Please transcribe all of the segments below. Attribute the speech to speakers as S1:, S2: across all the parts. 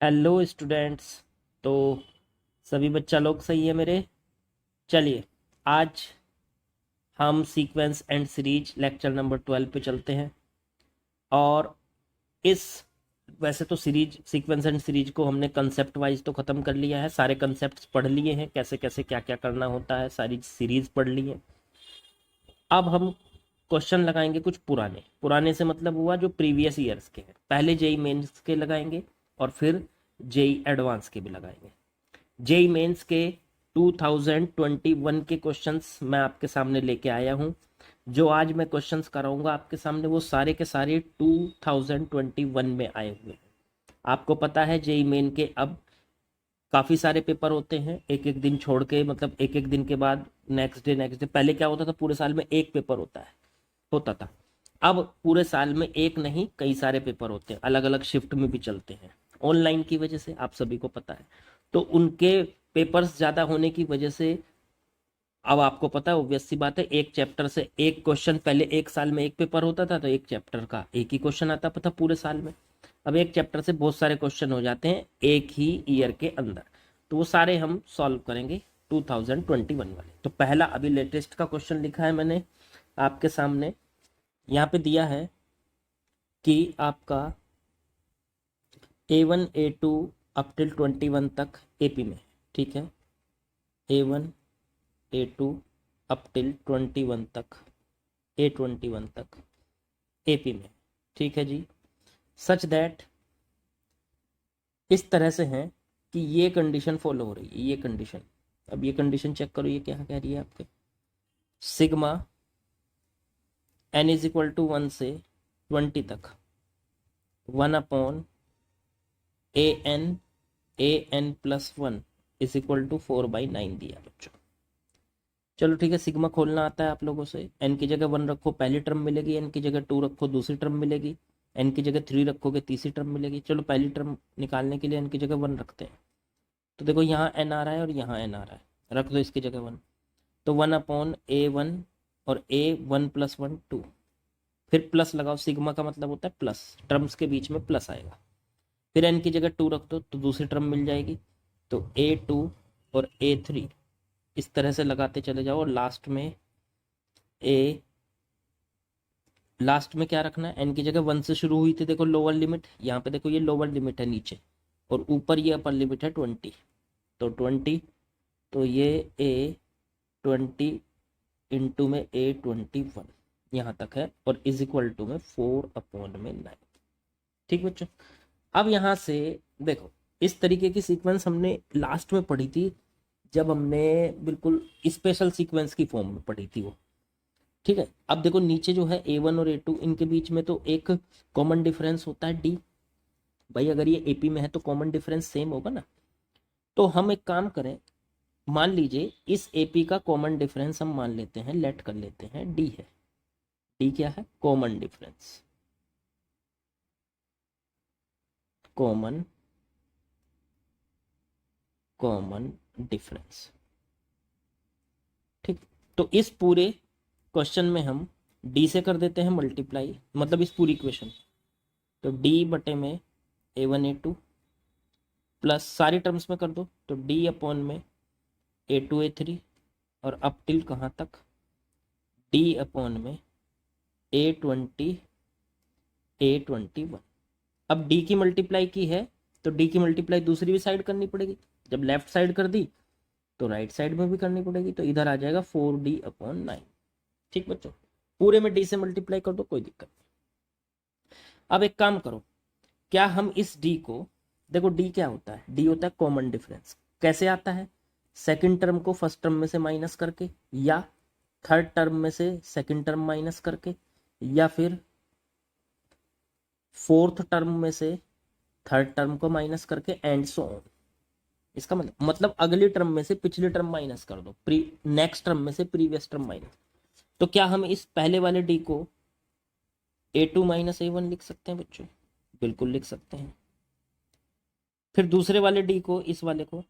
S1: Hello students. तो सभी बच्चा लोग सही है मेरे। चलिए, आज हम sequence and series lecture number 12 पे चलते हैं। और इस वैसे तो सीरीज सीक्वेंस एंड सीरीज को हमने कंसेप्ट वाइज तो ख़त्म कर लिया है, सारे कंसेप्ट्स पढ़ लिए हैं, कैसे कैसे क्या क्या करना होता है, सारी सीरीज पढ़ ली है। अब हम क्वेश्चन लगाएंगे कुछ पुराने पुराने से मतलब हुआ जो प्रीवियस ईयर्स के हैं। पहले जेई मेंस के लगाएंगे और फिर जेई एडवांस के भी लगाएंगे। जेई मेंस के 2021 के क्वेश्चंस मैं आपके सामने लेके आया हूं। जो आज मैं क्वेश्चंस कराऊंगा आपके सामने वो सारे के सारे 2021 में आए हुए हैं। आपको पता है जेई मेन के अब काफ़ी सारे पेपर होते हैं, एक एक दिन छोड़ के, मतलब एक एक दिन के बाद नेक्स्ट डे। पहले क्या होता था, पूरे साल में एक पेपर होता था। अब पूरे साल में एक नहीं, कई सारे पेपर होते हैं, अलग अलग शिफ्ट में भी चलते हैं ऑनलाइन की वजह से, आप सभी को पता है। तो उनके पेपर्स ज़्यादा होने की वजह से अब आपको पता है, ऑब्वियस सी बात है, एक चैप्टर से एक क्वेश्चन, पहले एक साल में एक पेपर होता था तो एक चैप्टर का एक ही क्वेश्चन आता था पूरे साल में। अब एक चैप्टर से बहुत सारे क्वेश्चन हो जाते हैं एक ही ईयर के अंदर। तो वो सारे हम सॉल्व करेंगे 2021 वाले। तो पहला अभी लेटेस्ट का क्वेश्चन लिखा है मैंने आपके सामने, यहाँ पे दिया है कि आपका A1 A2 अप टिल 21 तक एपी में, ठीक है। A1 A2 अप टिल 21 तक, A21 तक एपी में, ठीक है जी। सच दैट इस तरह से है कि ये कंडीशन फॉलो हो रही है, ये कंडीशन। अब ये कंडीशन चेक करो, ये क्या कह रही है आपके, sigma n is equal to 1 से 20 तक 1/an an+1 is equal to 4/9 दिया बच्चों। चलो ठीक है, सिग्मा खोलना आता है आप लोगों से। एन की जगह 1 रखो, पहली टर्म मिलेगी। एन की जगह 2 रखो, दूसरी टर्म मिलेगी। एन की जगह 3 रखोगे, तीसरी टर्म मिलेगी। चलो पहली टर्म निकालने के लिए एन की जगह 1 रखते हैं। तो देखो यहाँ एन आ रहा है और यहाँ एन आ रहा है, रख दो इसकी जगह 1। तो 1/a1 और a1+1 2, फिर प्लस लगाओ, सिग्मा का मतलब होता है प्लस, टर्म्स के बीच में प्लस आएगा। फिर एन की जगह 2 रख दो तो दूसरी टर्म मिल जाएगी। तो a2 और a3 इस तरह से लगाते चले जाओ, और लास्ट में क्या रखना है, एन की जगह 1 से शुरू हुई थी, देखो लोअर लिमिट, यहाँ पे देखो ये लोअर लिमिट है नीचे, और ऊपर ये अपर लिमिट है 20। तो 20, तो ये A20 इंटू में A21 यहाँ तक है, और इज इक्वल टू में 4/9। ठीक बच्चों, अब यहाँ से देखो, इस तरीके की सीक्वेंस हमने लास्ट में पढ़ी थी, जब हमने बिल्कुल स्पेशल सीक्वेंस की फॉर्म में पढ़ी थी वो। ठीक है, अब देखो नीचे जो है A1 और A2, इनके बीच में तो एक कॉमन डिफरेंस होता है D। भाई अगर ये एपी में है तो कॉमन डिफरेंस सेम होगा ना। तो हम एक काम करें, मान लीजिए इस एपी का कॉमन डिफरेंस हम मान लेते हैं, लेट कर लेते हैं डी है। डी क्या है, common difference, common common difference. ठीक, तो इस पूरे क्वेश्चन में हम डी से कर देते हैं मल्टीप्लाई, मतलब इस पूरी इक्वेशन। तो डी बटे में A1 A2 प्लस सारी टर्म्स में कर दो, तो डी अपॉन में A2 A3, और अप टिल कहाँ तक, डी अपॉन में A20 A21। अब डी की मल्टीप्लाई की है तो डी की मल्टीप्लाई दूसरी भी साइड करनी पड़ेगी। जब लेफ्ट साइड कर दी तो राइट साइड में भी करनी पड़ेगी, तो इधर आ जाएगा 4D/9। ठीक बच्चों, पूरे में डी से मल्टीप्लाई कर दो, कोई दिक्कत नहीं। अब एक काम करो, क्या हम इस डी को, देखो डी क्या होता है, डी होता है कॉमन डिफरेंस। कैसे आता है, सेकंड टर्म को फर्स्ट टर्म में से माइनस करके, या थर्ड टर्म में से सेकंड टर्म माइनस करके, या फिर फोर्थ टर्म में से थर्ड टर्म को माइनस करके, एंड सो ऑन। इसका मतलब अगली टर्म में से पिछली टर्म माइनस कर दो, नेक्स्ट टर्म में से प्रीवियस टर्म माइनस। तो क्या हम इस पहले वाले डी को A2 - A1 लिख सकते हैं बच्चों, बिल्कुल लिख सकते हैं। फिर दूसरे वाले डी को, इस वाले को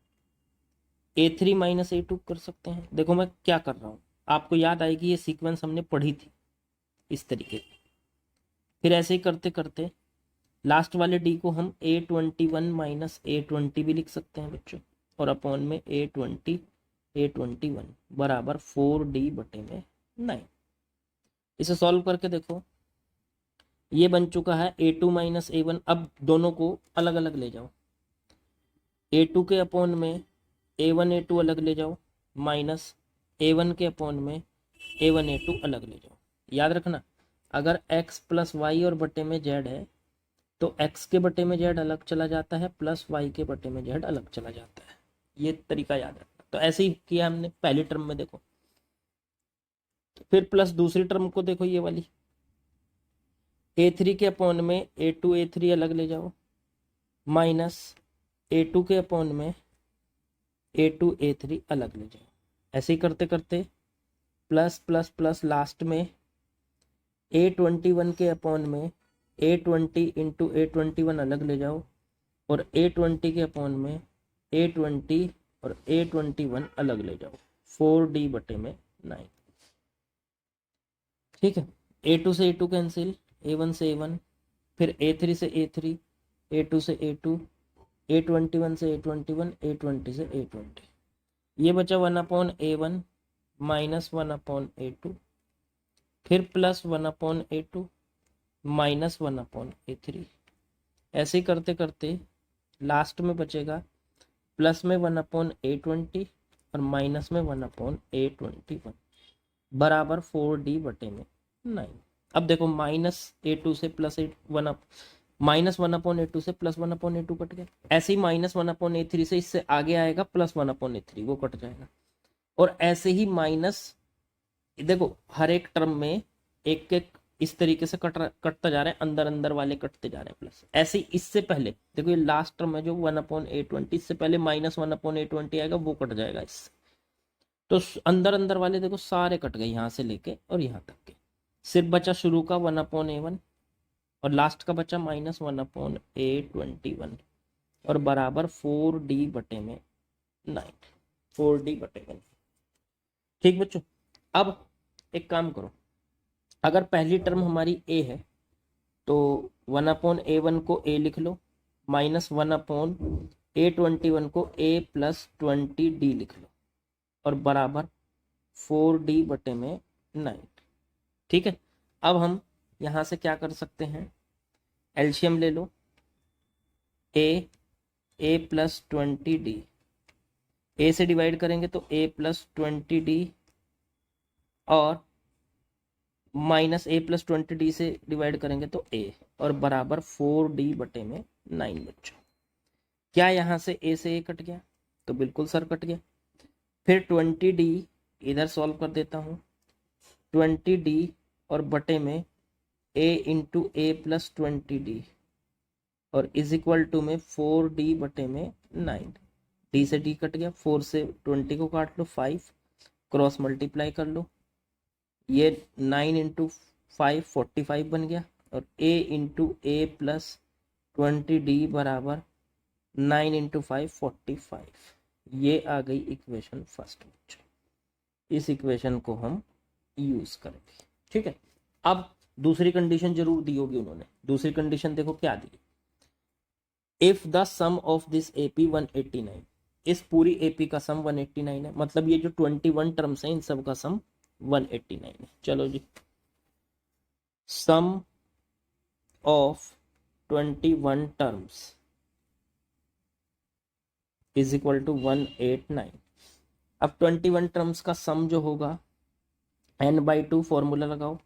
S1: A3 - A2 कर सकते हैं। देखो मैं क्या कर रहा हूँ, आपको याद आएगी ये सीक्वेंस हमने पढ़ी थी इस तरीके की। फिर ऐसे ही करते करते लास्ट वाले डी को हम A21 माइनस A20 भी लिख सकते हैं बच्चों, और अपॉन में A21 बराबर 4D बटे में 9। इसे सॉल्व करके देखो, ये बन चुका है A2 माइनस A1। अब दोनों को अलग अलग ले जाओ, A2 के अपॉन में A1 A2 अलग ले जाओ, माइनस A1 के अपॉन में A1 A2 अलग ले जाओ। याद रखना, अगर x प्लस वाई और बटे में z है तो x के बटे में z अलग चला जाता है, प्लस y के बटे में z अलग चला जाता है। ये तरीका याद रखना। तो ऐसे ही किया हमने पहली टर्म में, देखो फिर प्लस दूसरी टर्म को देखो, ये वाली A3 के अपॉन में A2 A3 अलग ले जाओ, माइनस A2 के अपॉन में A2 A3 अलग ले जाओ। ऐसे ही करते करते प्लस प्लस प्लस लास्ट में A21 के अपॉन में A20 इंटू A21 अलग ले जाओ, और A20 के अपॉन में A20 और A21 अलग ले जाओ, 4D बटे में 9। ठीक है, A2 से A2 कैंसिल, A1 से A1, फिर A3 से A3, A2 से A2, A21 से A21, A20 से A20। ये बचा 1/A1 माइनस 1/A2, फिर प्लस 1/A2 माइनस 1/A3। ऐसे ही करते करते लास्ट में बचेगा प्लस में 1/A20 और माइनस में 1/A21 बराबर 4D बटे में 9। अब देखो माइनस A2 से प्लस माइनस 1/A2 से प्लस 1/A2 कट गया। ऐसे ही माइनस 1/A3 से इससे आगे आएगा प्लस 1/A3, वो कट जाएगा। और ऐसे ही माइनस, देखो हर एक टर्म में एक एक इस तरीके से कटता जा रहा है, अंदर अंदर वाले कटते जा रहे हैं प्लस। ऐसे ही इससे पहले देखो, ये लास्ट टर्म है जो 1/A20, इससे पहले माइनस 1/A20 आएगा, वो कट जाएगा इससे। तो अंदर अंदर वाले देखो सारे कट गए, यहाँ से लेके और यहाँ तक के। सिर्फ बचा शुरू का 1/A1 और लास्ट का बचा माइनस 1/A21 और बराबर 4D बटे में 9, 4D बटे में। ठीक बच्चों, अब एक काम करो, अगर पहली टर्म हमारी a है तो 1/A1 को a लिख लो, माइनस 1/A21 को a प्लस 20D लिख लो, और बराबर 4D बटे में 9। ठीक है, अब हम यहाँ से क्या कर सकते हैं, एलसीएम ले लो, a प्लस 20D, a से डिवाइड करेंगे तो a प्लस 20D और माइनस A प्लस 20D से डिवाइड करेंगे तो a, और बराबर 4D बटे में 9 बच्चों। क्या यहाँ से a से a कट गया? तो बिल्कुल सर कट गया। फिर 20D इधर सॉल्व कर देता हूँ, 20D और बटे में a into a plus 20D और इज इक्वल टू में 4D बटे में 9। d से d कट गया, 4 से 20 को काट लो, 5 क्रॉस मल्टीप्लाई कर लो, ये 9 इंटू 5 45 बन गया, और a into a plus 20D बराबर 9 इंटू 5 45। ये आ गई इक्वेशन फर्स्ट। इस इक्वेशन को हम यूज करेंगे। ठीक है, अब दूसरी कंडीशन जरूर दी होगी उन्होंने। दूसरी कंडीशन देखो क्या दी, if the sum of this AP 189, इस पूरी AP का सम 189 है, मतलब ये जो 21 टर्म्स हैं इन सब का सम 189 है। चलो जी, sum of 21 terms is equal to 189। अब 21 टर्म्स का सम जो होगा n/2 फॉर्मूला लगाओ,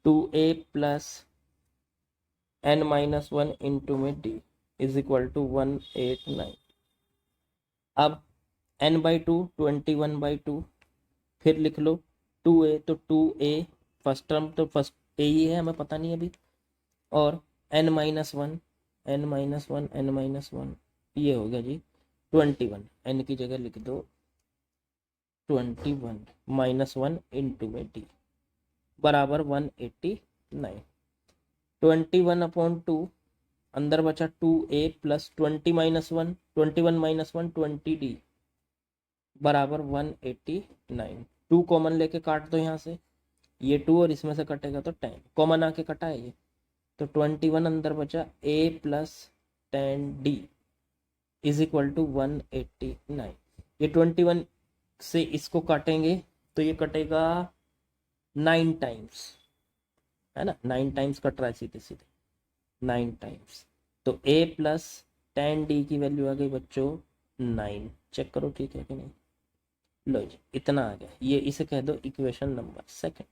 S1: 2a प्लस n-1 इंटू में d इज इक्वल टू 189। अब n/2 21/2, फिर लिख लो 2a, तो 2a फर्स्ट टर्म तो फर्स्ट a ही है, हमें पता नहीं अभी, और n-1 ये हो गया जी 21। n की जगह लिख दो 21 -1 इंटू में d बराबर 189। 21/2 अंदर बचा 2a प्लस 20 -1 20D बराबर 189। 2 कॉमन लेके काट दो यहाँ से, ये 2 और इसमें से कटेगा तो 10 कॉमन आके कटा है ये, तो 21 अंदर बचा, a plus 10d is equal to 189। ये 21 से इसको काटेंगे तो ये कटेगा 9 टाइम्स, है ना, 9 टाइम्स कट रहा है सीधे सीधे, 9 टाइम्स। तो a प्लस 10d की वैल्यू आ गई बच्चों 9। चेक करो ठीक है कि नहीं। लो जी इतना आ गया, ये इसे कह दो इक्वेशन नंबर सेकंड।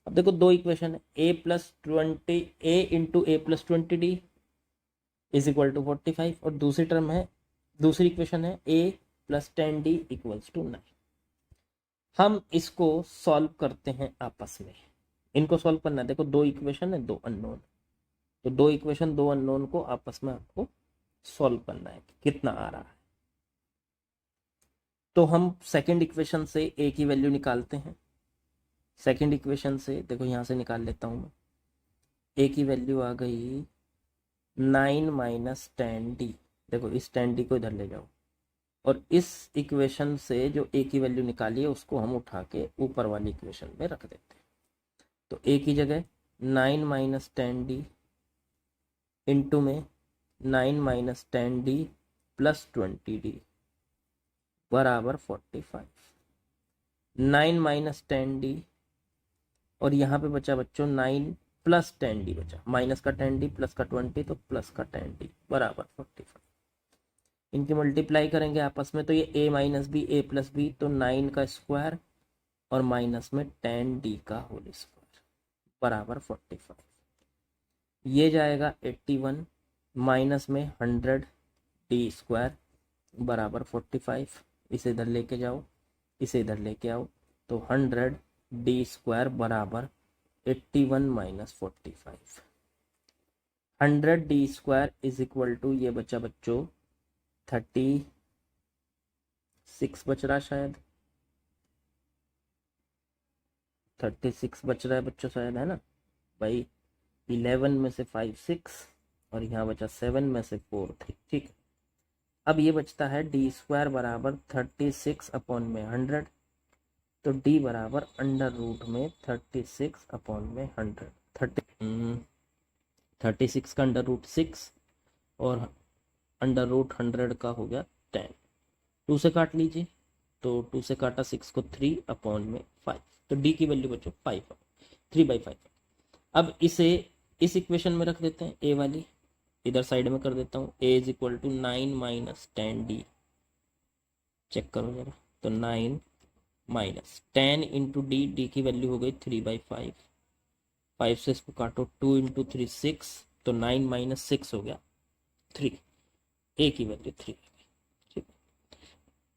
S1: अब देखो दो इक्वेशन है, a plus 20 a into a plus 20d is equal to 45, और दूसरी टर्म है, दूसरी इक्वेशन है a plus 10d equals to 9। हम इसको सॉल्व करते हैं आपस में, इनको सॉल्व करना है। देखो दो इक्वेशन है, दो अननोन, तो दो इक्वेशन दो अननोन को आपस में आपको सॉल्व करना है, कितना आ रहा है। तो हम सेकंड इक्वेशन से a की वैल्यू निकालते हैं। सेकंड इक्वेशन से देखो यहाँ से निकाल लेता हूँ मैं, a की वैल्यू आ गई 9 माइनस 10d। देखो इस 10d को इधर ले जाओ, और इस इक्वेशन से जो a की वैल्यू निकाली है उसको हम उठा के ऊपर वाली इक्वेशन में रख देते हैं। तो a की जगह 9 माइनस 10d इंटू में 9 माइनस 10d प्लस 20d बराबर 45। 9 माइनस 10d, और यहाँ पे बचा बच्चों 9 प्लस 10d बचा, माइनस का 10d प्लस का 20 तो प्लस का 10d बराबर 45। इनकी मल्टीप्लाई करेंगे आपस में तो ये a minus b a plus b, तो 9 का स्क्वायर और माइनस में 10d का होल स्क्वायर बराबर 45। ये जाएगा 81 माइनस में 100d स्क्वायर बराबर 45। इसे इधर लेके जाओ, इसे इधर लेके आओ, तो 100d स्क्वायर बराबर 81 minus 45। 100d square is equal to, ये बचा बच्चों 36 बच रहा शायद, 36 बच रहा है बच्चों शायद, है ना भाई। 11 में से 5 6 और यहाँ बचा 7 में से 4 3, ठीक है। अब ये बचता है डी स्क्वायर बराबर 36 अपॉन में 100, तो डी बराबर अंडर रूट में 36 अपॉन में 100। 36 का अंडर रूट 6 और अंडर रूट 100 का हो गया 10। 2 से काट लीजिए, तो 2 से काटा 6 को 3 अपॉन में 5, तो डी की वैल्यू बच्चों 5 3/5। अब इसे इस इक्वेशन में रख देते हैं, ए वाली इधर साइड में कर देता हूँ, a is equal to 9 minus 10d। Check करो जरा, तो 9 माइनस 10 इंटू डी, डी की वैल्यू हो गई 3/5। 5 से इसको काटो, 2 इंटू 3 6, तो 9 माइनस 6 हो गया 3, a की वैल्यू 3। ठीक,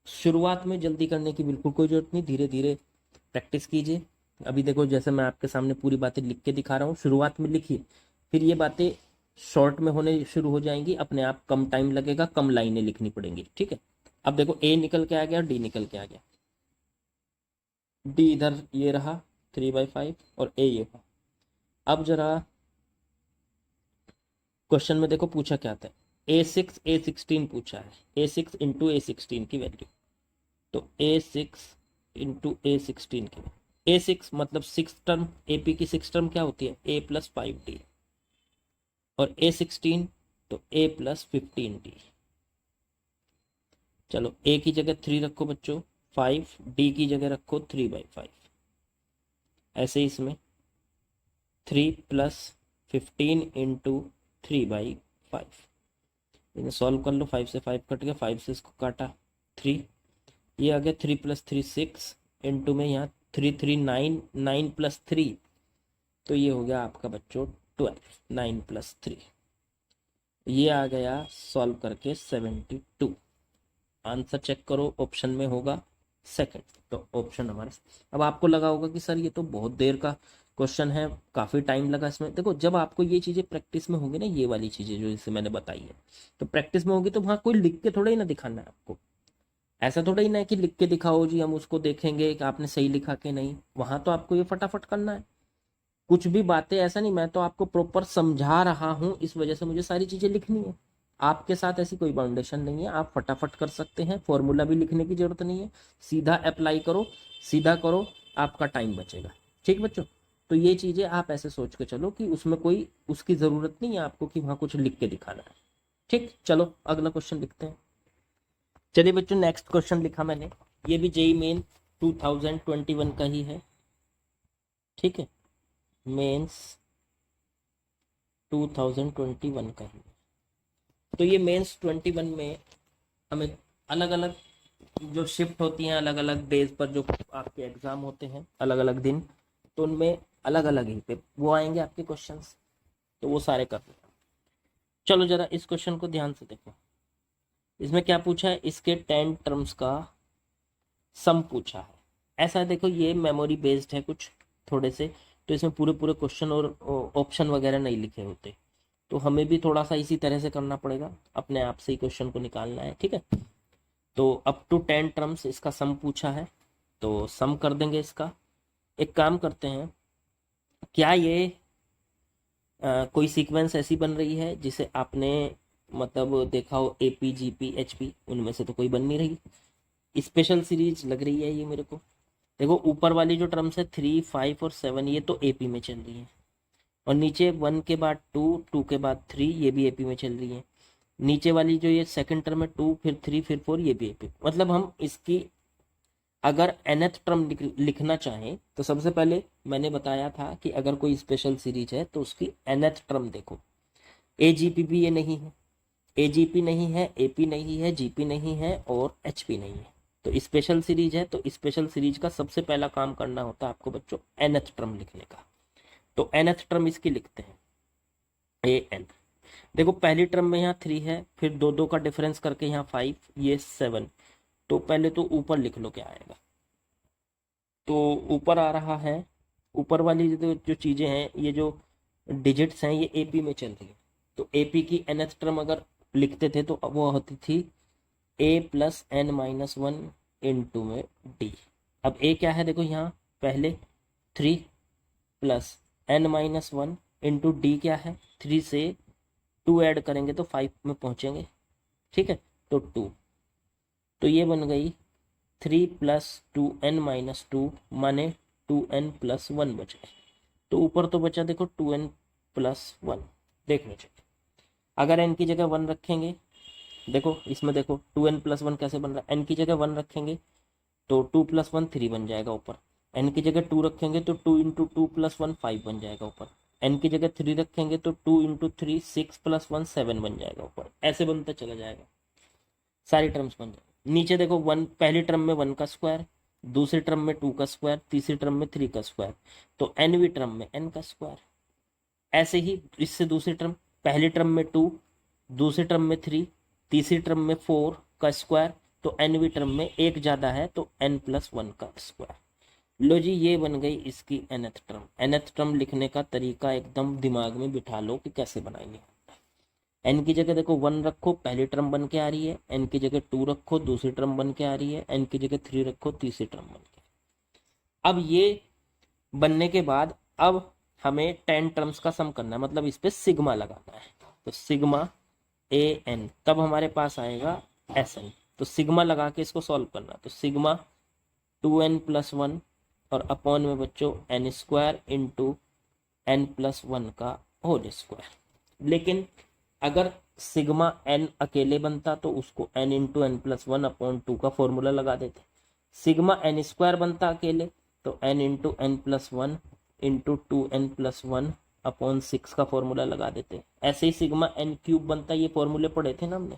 S1: शुरुआत में जल्दी करने की बिल्कुल कोई जरूरत नहीं, धीरे धीरे प्रैक्टिस कीजिए। अभी देखो जैसे मैं आपके सामने पूरी बातें लिख के दिखा रहा हूँ, शुरुआत में लिखिए, फिर ये बातें शॉर्ट में होने शुरू हो जाएंगी, अपने आप कम टाइम लगेगा, कम लाइनें लिखनी पड़ेंगी, ठीक है। अब देखो a निकल के आ गया, d निकल के आ गया, d इधर ये रहा 3/5 और a ये रहा। अब जरा क्वेश्चन में देखो पूछा क्या था, a6 a16 पूछा है, a6 इंटू a16 की वैल्यू, तो a6 इंटू a16 की वैल्यू, a6 मतलब 6 टर्म, AP की 6 टर्म क्या होती है a प्लस 5d, और a16 तो a प्लस 15d। चलो a की जगह 3 रखो बच्चों 5, d की जगह रखो 3/5। ऐसे ही इसमें 3 प्लस 15 इंटू 3/5, इन्हें सॉल्व कर लो, 5 से 5 कट गया, 5 से इसको काटा 3, ये आ गया 3 प्लस 3 6 इंटू में यहाँ 3 3 9, 9 प्लस 3, तो ये हो गया आपका बच्चों 12, 9 प्लस 3, ये आ गया सॉल्व करके 72। आंसर चेक करो, ऑप्शन में होगा सेकंड, तो ऑप्शन हमारा। अब आपको लगा होगा कि सर ये तो बहुत देर का क्वेश्चन है, काफ़ी टाइम लगा इसमें। देखो जब आपको ये चीज़ें प्रैक्टिस में होंगी ना, ये वाली चीज़ें जो इसे मैंने बताई है, तो प्रैक्टिस में होगी, तो वहाँ कोई लिख के थोड़ा ही ना दिखाना है आपको, ऐसा थोड़ा ही ना कि लिख के दिखाओ जी हम उसको देखेंगे कि आपने सही लिखा कि नहीं, वहाँ तो आपको ये फटाफट करना है। कुछ भी बातें ऐसा नहीं, मैं तो आपको प्रॉपर समझा रहा हूँ, इस वजह से मुझे सारी चीज़ें लिखनी है। आपके साथ ऐसी कोई बाउंडेशन नहीं है, आप फटाफट कर सकते हैं, फॉर्मूला भी लिखने की जरूरत नहीं है, सीधा अप्लाई करो, सीधा करो, आपका टाइम बचेगा। ठीक बच्चों, तो ये चीज़ें आप ऐसे सोच के चलो कि उसमें कोई उसकी ज़रूरत नहीं है आपको कि वहाँ कुछ लिख के दिखाना है। ठीक, चलो अगला क्वेश्चन लिखते हैं। चलिए बच्चों, नेक्स्ट क्वेश्चन लिखा मैंने, ये भी जेई मेन 2021 का ही है। ठीक है, मेंस 2021 का ही। तो ये मेंस 21 में हमें अलग अलग जो शिफ्ट होती हैं, अलग अलग डेज पर जो आपके एग्जाम होते हैं, अलग अलग दिन, तो उनमें अलग अलग ही पे वो आएंगे आपके क्वेश्चंस, तो वो सारे कर लेना। चलो जरा इस क्वेश्चन को ध्यान से देखो। इसमें क्या पूछा है, इसके 10 टर्म्स का सम पूछा है। ऐसा है, देखो ये मेमोरी बेस्ड है कुछ थोड़े से, तो इसमें पूरे पूरे क्वेश्चन और ऑप्शन वगैरह नहीं लिखे होते, तो हमें भी थोड़ा सा इसी तरह से करना पड़ेगा, अपने आप से ही क्वेश्चन को निकालना है। ठीक है, तो अप टू 10 टर्म्स इसका सम पूछा है, तो सम कर देंगे इसका। एक काम करते हैं, क्या ये कोई सीक्वेंस ऐसी बन रही है जिसे आपने मतलब देखा हो, एपी जीपी एचपी, उनमें से तो कोई बन नहीं रही। स्पेशल सीरीज लग रही है ये मेरे को। देखो ऊपर वाली जो टर्म्स है 3, 5 और 7, ये तो एपी में चल रही है, और नीचे 1 के बाद 2, 2 के बाद 3, ये भी एपी में चल रही है। नीचे वाली जो ये सेकंड टर्म है 2 फिर 3 फिर 4, ये भी एपी। मतलब हम इसकी अगर nth टर्म लिखना चाहें तो सबसे पहले मैंने बताया था कि अगर कोई स्पेशल सीरीज है तो उसकी nth टर्म देखो। एजीपी भी ये नहीं है, एजीपी नहीं है, एपी नहीं है, जीपी नहीं है और एचपी नहीं है। तो स्पेशल सीरीज है, तो स्पेशल सीरीज का सबसे पहला काम करना होता है आपको बच्चों nth टर्म लिखने का। तो nth टर्म इसकी लिखते हैं ए एन। देखो पहली टर्म में यहाँ 3 है, फिर दो दो का डिफरेंस करके यहाँ 5, ये 7। तो पहले तो ऊपर लिख लो क्या आएगा। तो ऊपर आ रहा है, ऊपर वाली जो चीज़ें हैं, ये जो डिजिट्स हैं, ये एपी में चल रही है। तो एपी की nth टर्म अगर लिखते थे तो वो होती थी a plus n minus 1 into में डी। अब a क्या है, देखो यहाँ पहले 3 plus n minus 1 into d क्या है, 3 से 2 ऐड करेंगे तो 5 में पहुँचेंगे। ठीक है, तो 2, तो ये बन गई 3 प्लस 2n माइनस 2 माने 2n प्लस 1 बच गए। तो ऊपर तो बचा देखो 2n प्लस 1, देख लो चलिए। अगर n की जगह 1 रखेंगे, देखो इसमें देखो 2n प्लस 1 कैसे बन रहा है, n की जगह 1 रखेंगे तो 2 प्लस 1 3 बन जाएगा ऊपर। n की जगह 2 रखेंगे तो 2 इंटू 2 प्लस 1 5 बन जाएगा ऊपर। n की जगह 3 रखेंगे तो 2 इंटू 3 6 प्लस 1 7 बन जाएगा ऊपर। ऐसे बनता चला जाएगा, सारी टर्म्स बन जाएगी। नीचे देखो 1, पहली टर्म में 1 का स्क्वायर, दूसरी टर्म में 2 का स्क्वायर, तीसरी टर्म में 3 का स्क्वायर, तो nवीं टर्म में n का स्क्वायर। ऐसे ही इससे दूसरी टर्म, पहली टर्म में 2, दूसरी टर्म में 3, तीसरी टर्म में 4 का स्क्वायर, तो nवीं टर्म में एक ज़्यादा है तो n प्लस 1 का स्क्वायर। लो जी, ये बन गई इसकी nth टर्म। nth टर्म लिखने का तरीका एकदम दिमाग में बिठा लो कि कैसे बनाएंगे। n की जगह देखो 1 रखो, पहली टर्म बन के आ रही है। n की जगह 2 रखो, दूसरी टर्म बन के आ रही है। n की जगह 3 रखो, तीसरी टर्म बन के। अब ये बनने के बाद अब हमें 10 टर्म्स का सम करना है, मतलब इस पे सिग्मा लगाना है। तो सिग्मा ए एन, तब हमारे पास आएगा एस एन। तो सिग्मा लगा के इसको सॉल्व करना, तो सिग्मा 2n प्लस 1 और अपॉन में बच्चों n square into n plus 1 का होल स्क्वायर। लेकिन अगर सिग्मा n अकेले बनता तो उसको n into n plus 1 upon 2 का फॉर्मूला लगा देते। सिग्मा n स्क्वायर बनता अकेले तो n into n plus 1 into 2n plus 1 upon 6 का फॉर्मूला लगा देते। ऐसे ही सिग्मा n क्यूब बनता, ये फॉर्मूले पढ़े थे ना हमने,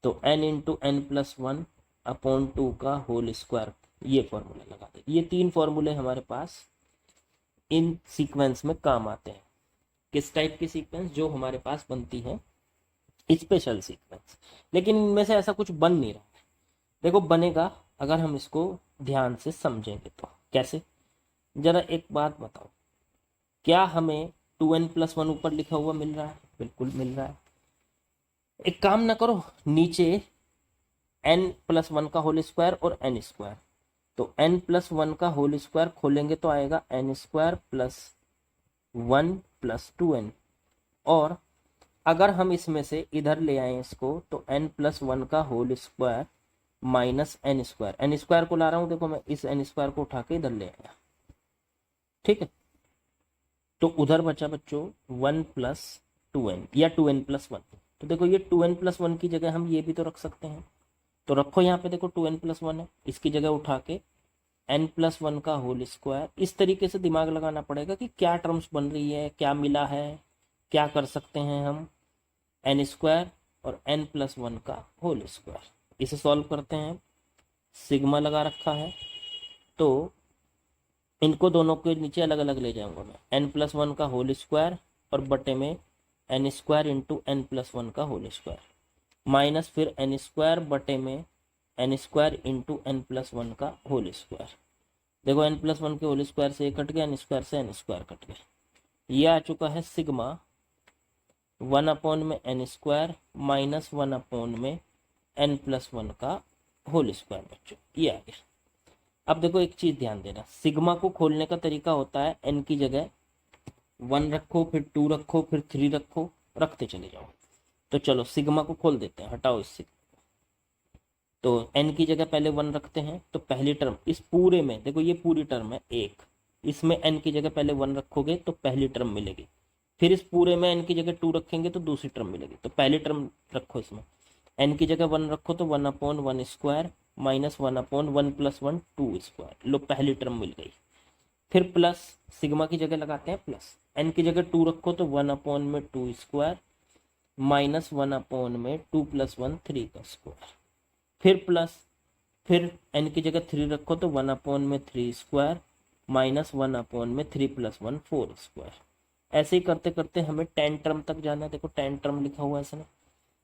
S1: तो n into n plus 1 upon 2 का होल स्क्वायर, ये फॉर्मूला लगा दे। ये 3 फॉर्मूले हमारे पास इन सीक्वेंस में काम आते हैं। किस टाइप की सीक्वेंस, जो हमारे पास बनती है स्पेशल सीक्वेंस। लेकिन इनमें से ऐसा कुछ बन नहीं रहा है। देखो बनेगा अगर हम इसको ध्यान से समझेंगे तो। कैसे, जरा एक बात बताओ, क्या हमें 2n प्लस 1 ऊपर लिखा हुआ मिल रहा है? बिल्कुल मिल रहा है। एक काम ना करो, नीचे n प्लस 1 का होल स्क्वायर और n स्क्वायर, तो n प्लस 1 का होल स्क्वायर खोलेंगे तो आएगा n square plus 1 plus 2n। और अगर हम इसमें से इधर ले आए इसको तो n प्लस 1 का whole square minus n square. n square को ला रहा हूँ, देखो मैं इस n स्क्वायर को उठा के इधर ले आया। ठीक है, तो उधर बचा बच्चों 1 प्लस 2n या 2n प्लस 1। तो देखो ये 2n प्लस 1 की जगह हम ये भी तो रख सकते हैं। तो रखो यहाँ पे, देखो 2n प्लस 1 है, इसकी जगह उठा के n प्लस 1 का होल स्क्वायर। इस तरीके से दिमाग लगाना पड़ेगा कि क्या टर्म्स बन रही है, क्या मिला है, क्या कर सकते हैं हम। n स्क्वायर और n प्लस 1 का होल स्क्वायर, इसे सॉल्व करते हैं। सिग्मा लगा रखा है, तो इनको दोनों के नीचे अलग अलग ले जाऊंगा मैं। n प्लस 1 का होल स्क्वायर और बटे में n square into n plus 1 का होल स्क्वायर, माइनस फिर n स्क्वायर बटे में n square into n plus 1 का होल स्क्वायर। देखो n प्लस 1 के होल स्क्वायर से कट गया, n स्क्वायर से n स्क्वायर कट गया। ये आ चुका है सिग्मा 1 अपॉन में n स्क्वायर माइनस 1 अपॉन में n प्लस 1 का होल स्क्वायर बच्चों, ये आ गया। अब देखो एक चीज ध्यान देना, सिग्मा को खोलने का तरीका होता है n की जगह 1 रखो, फिर 2 रखो, फिर 3 रखो, रखते चले जाओ। तो चलो सिग्मा को खोल देते हैं, हटाओ इससे। तो n की जगह पहले 1 रखते हैं, तो पहली टर्म इस पूरे में, देखो ये पूरी टर्म है एक, इसमें n की जगह पहले 1 रखोगे तो पहली टर्म मिलेगी। फिर इस पूरे में n की जगह 2 रखेंगे तो दूसरी टर्म मिलेगी। तो पहली टर्म रखो, इसमें n की जगह 1 रखो तो 1 upon 1 square minus 1 upon 1 plus 1 2 square, लो पहली टर्म मिल गई। फिर प्लस सिग्मा की जगह लगाते हैं प्लस, n की जगह 2 रखो तो 1 अपॉन में 2 स्क्वायर माइनस 1 अपॉन में 2 प्लस 1 3 का स्क्वायर। फिर प्लस, फिर n की जगह 3 रखो तो 1 अपॉन में 3 स्क्वायर माइनस 1 अपॉन में 3 प्लस 1 4 स्क्वायर। ऐसे ही करते करते हमें 10 टर्म तक जाना है। देखो 10 टर्म लिखा हुआ है इसमें,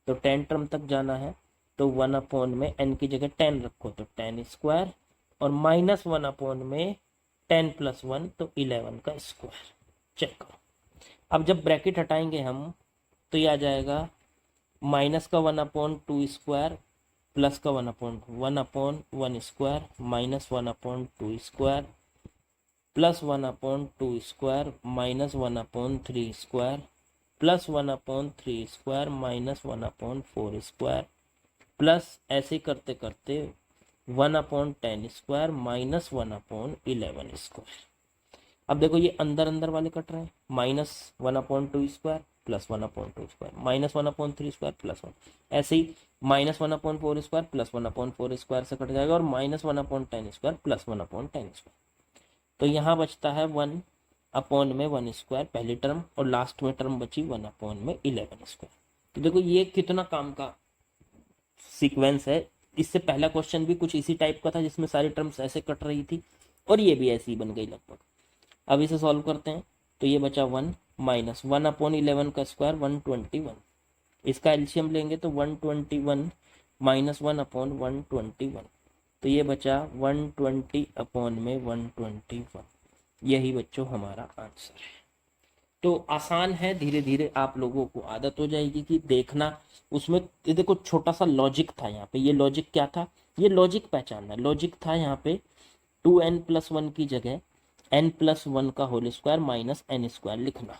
S1: तो 10 टर्म तक जाना है। तो 1 अपॉन में n की जगह 10 रखो तो 10 स्क्वायर और माइनस 1 अपॉन में 10 प्लस 1 तो 11 का स्क्वायर। चेक करो, अब जब ब्रैकेट हटाएंगे हम तो ये आ जाएगा माइनस का 1 अपॉन 2 स्क्वायर प्लस का 1 upon 1 square minus 1 upon 2 square plus 1 upon 2 square minus 1 upon 3 square plus 1 upon 3 square minus 1 upon 4 square plus ऐसे करते करते 1 upon 10 square minus 1 upon 11 square. अब देखो ये अंदर अंदर वाले कट रहे हैं, minus 1 upon 2 square plus 1 upon 2 square minus 1 upon 3 square plus 1, ऐसे ही minus 1 upon 4 square plus 1 upon 4 square से कट जाएगा और minus 1 upon 10 square plus 1 upon 10 square. तो यहाँ बचता है 1 अपॉन में 1 स्क्वायर पहली टर्म और लास्ट में टर्म बची 1 अपॉन में 11 स्क्वायर। तो देखो ये कितना काम का सीक्वेंस है। इससे पहला क्वेश्चन भी कुछ इसी टाइप का था जिसमें सारी टर्म्स ऐसे कट रही थी और ये भी ऐसी ही बन गई लगभग। अब इसे सॉल्व करते हैं, तो ये बचा 1 माइनस 1 अपॉन 11 का स्क्वायर 121, इसका एलसीएम लेंगे तो 121 माइनस 1 अपॉन 121, तो ये बचा 120 अपॉन में 121। यही बच्चों हमारा आंसर है। तो आसान है, धीरे धीरे आप लोगों को आदत हो जाएगी कि देखना। उसमें देखो छोटा सा लॉजिक था यहाँ पे, ये लॉजिक क्या था, ये लॉजिक पहचानना। लॉजिक था यहाँ पे 2n प्लस 1 की जगह n प्लस 1 का whole square minus n square लिखना,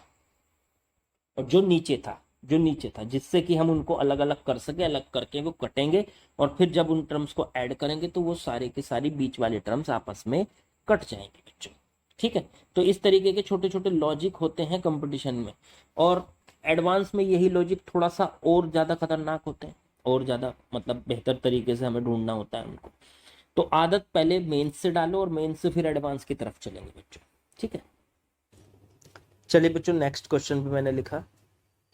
S1: और जो नीचे था जिससे कि हम उनको अलग अलग कर सके, अलग करके वो कटेंगे और फिर जब उन टर्म्स को ऐड करेंगे तो वो सारे के सारी बीच वाले टर्म्स आपस में कट जाएंगे बच्चों। ठीक है, तो इस तरीके के छोटे छोटे लॉजिक होते हैं कंपटीशन में, और एडवांस में यही लॉजिक थोड़ा सा और ज़्यादा खतरनाक होते हैं, और ज़्यादा मतलब बेहतर तरीके से हमें ढूंढना होता है उनको। तो आदत पहले मेंस से डालो और मेंस से फिर एडवांस की तरफ चलेंगे बच्चों। ठीक है, चलिए बच्चों नेक्स्ट क्वेश्चन भी मैंने लिखा,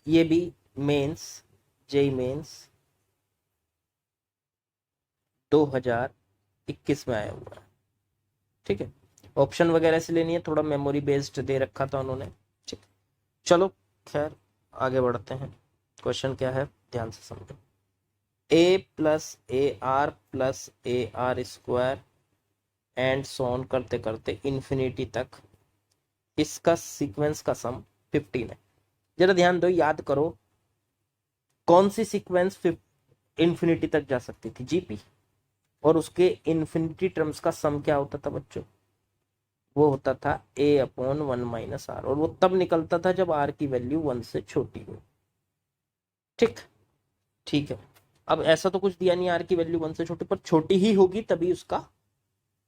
S1: ये भी मेंस जेई मेंस 2021 में आया हुआ है। ठीक है, ऑप्शन वगैरह से लेनी है, थोड़ा मेमोरी बेस्ड दे रखा था उन्होंने। ठीक, चलो खैर आगे बढ़ते हैं। क्वेश्चन क्या है ध्यान से समझो। a plus a r square and so on करते करते इन्फिनिटी तक इसका सीक्वेंस का सम 15 है। जरा ध्यान दो, याद करो कौन सी सीक्वेंस इन्फिनिटी तक जा सकती थी, जीपी, और उसके इन्फिनिटी टर्म्स का सम क्या होता था बच्चों, वो होता था a अपॉन 1 माइनस आर, और वो तब निकलता था जब r की वैल्यू 1 से छोटी हो। ठीक है, अब ऐसा तो कुछ दिया नहीं r की वैल्यू 1 से छोटी, पर छोटी ही होगी तभी उसका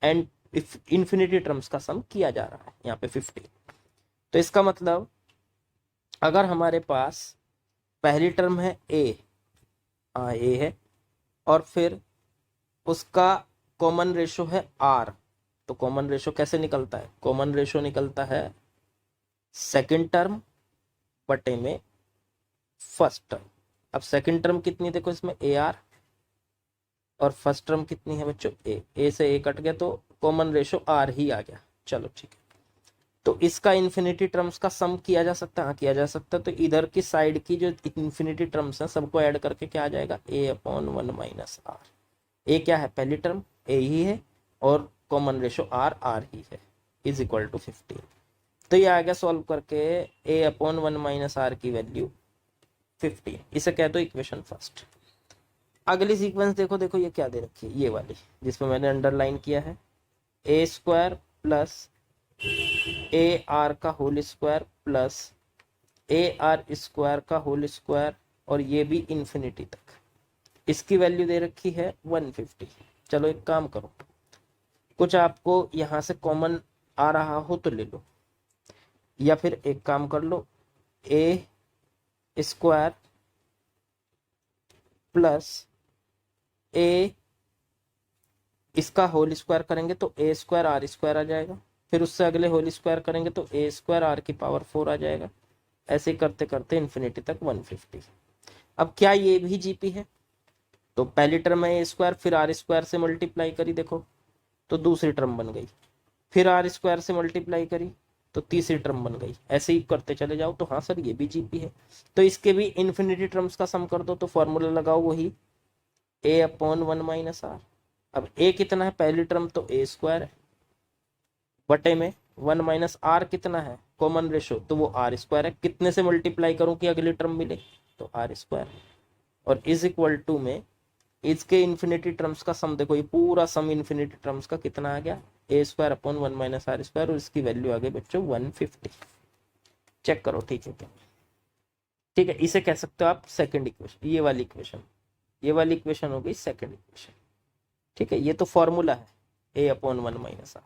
S1: एंड इन्फिनिटी टर्म्स का सम किया जा रहा है यहाँ पे 15। तो इसका मतलब अगर हमारे पास पहली टर्म है ए, ए है, और फिर उसका कॉमन रेशो है आर, तो कॉमन रेशो कैसे निकलता है? कॉमन रेशो निकलता है सेकंड टर्म बटे में फर्स्ट टर्म। अब सेकंड टर्म कितनी, देखो इसमें ए आर, और फर्स्ट टर्म कितनी है बच्चों? ए से ए कट गया तो कॉमन रेशो आर ही आ गया। चलो ठीक है, तो इसका इन्फिनिटी टर्म्स का सम किया जा सकता है? हाँ किया जा सकता है। तो इधर की साइड की जो इन्फिनिटी टर्म्स हैं सबको ऐड करके क्या आ जाएगा? ए अपॉन 1 माइनस आर। ए क्या है? पहली टर्म ए ही है, और कॉमन रेशो आर आर ही है, इज इक्वल टू 15। तो ये आ गया सॉल्व करके ए अपॉन 1 माइनस आर की वैल्यू 15। इसे कह दो इक्वेशन फर्स्ट। अगली सीक्वेंस देखो, देखो ये क्या दे रखी है, ये वाली जिसमें मैंने अंडरलाइन किया है, a square plus a r का whole square plus a r square का होल स्क्वायर, और ये भी इन्फिनिटी तक। इसकी वैल्यू दे रखी है 150। चलो एक काम करो, कुछ आपको यहाँ से कॉमन आ रहा हो तो ले लो, या फिर एक काम कर लो, ए स्क्वायर प्लस ए, इसका होल स्क्वायर करेंगे तो ए स्क्वायर आर स्क्वायर आ जाएगा, फिर उससे अगले होल स्क्वायर करेंगे तो ए स्क्वायर आर की पावर 4 आ जाएगा। ऐसे करते करते इन्फिनिटी तक 150। अब क्या ये भी जीपी है? तो पहली टर्म है ए स्क्वायर, फिर आर स्क्वायर से मल्टीप्लाई करी, देखो तो दूसरी टर्म बन गई, फिर आर स्क्वायर से मल्टीप्लाई करी तो तीसरी टर्म बन गई। ऐसे ही करते चले जाओ। तो हाँ सर ये भी जीपी है, तो इसके भी इन्फिनिटी टर्म्स का सम कर दो। तो फॉर्मूला लगाओ वही ए अपॉन 1 माइनस आर। अब ए कितना है? पहली टर्म तो ए स्क्वायर है, बटे में 1 माइनस आर कितना है? कॉमन रेशो, तो वो आर स्क्वायर है। कितने से मल्टीप्लाई करूं कि अगली टर्म मिले? तो आर स्क्वायर। और इज इक्वल टू में इसके इन्फिनिटी टर्म्स का सम देखो, ये पूरा सम इन्फिनिटी टर्म्स का कितना आ गया? A square upon 1 minus r square, और इसकी वैल्यू आ गई बच्चों 150। चेक करो ठीक है क्या? ठीक है, इसे कह सकते हो आप सेकंड इक्वेशन। ये वाली इक्वेशन, ये वाली इक्वेशन हो गई सेकंड इक्वेशन। ठीक है, ये तो फॉर्मूला है ए अपॉन 1 माइनस आर।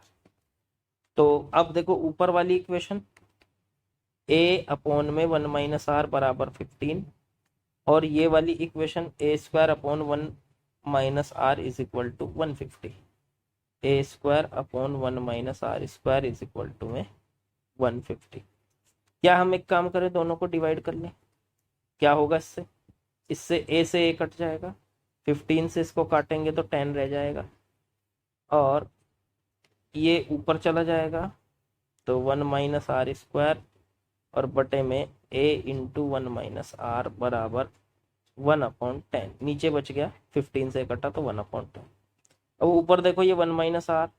S1: तो अब देखो ऊपर वाली इक्वेशन, ए अपॉन में 1 माइनस आर बराबर 15, और ये वाली equation a square upon 1 minus r is equal to 150। A square upon 1 minus r square is equal to में 150। क्या हम एक काम करें, दोनों को डिवाइड कर लें? क्या होगा इससे? इससे ए से ए कट जाएगा, 15 से इसको काटेंगे तो 10 रह जाएगा, और ये ऊपर चला जाएगा तो 1 माइनस आर स्क्वायर, और बटे में ए इंटू 1 माइनस आर बराबर 1/10। नीचे बच गया, 15 से कटा तो 1/10। अब ऊपर देखो ये 1 माइनस आर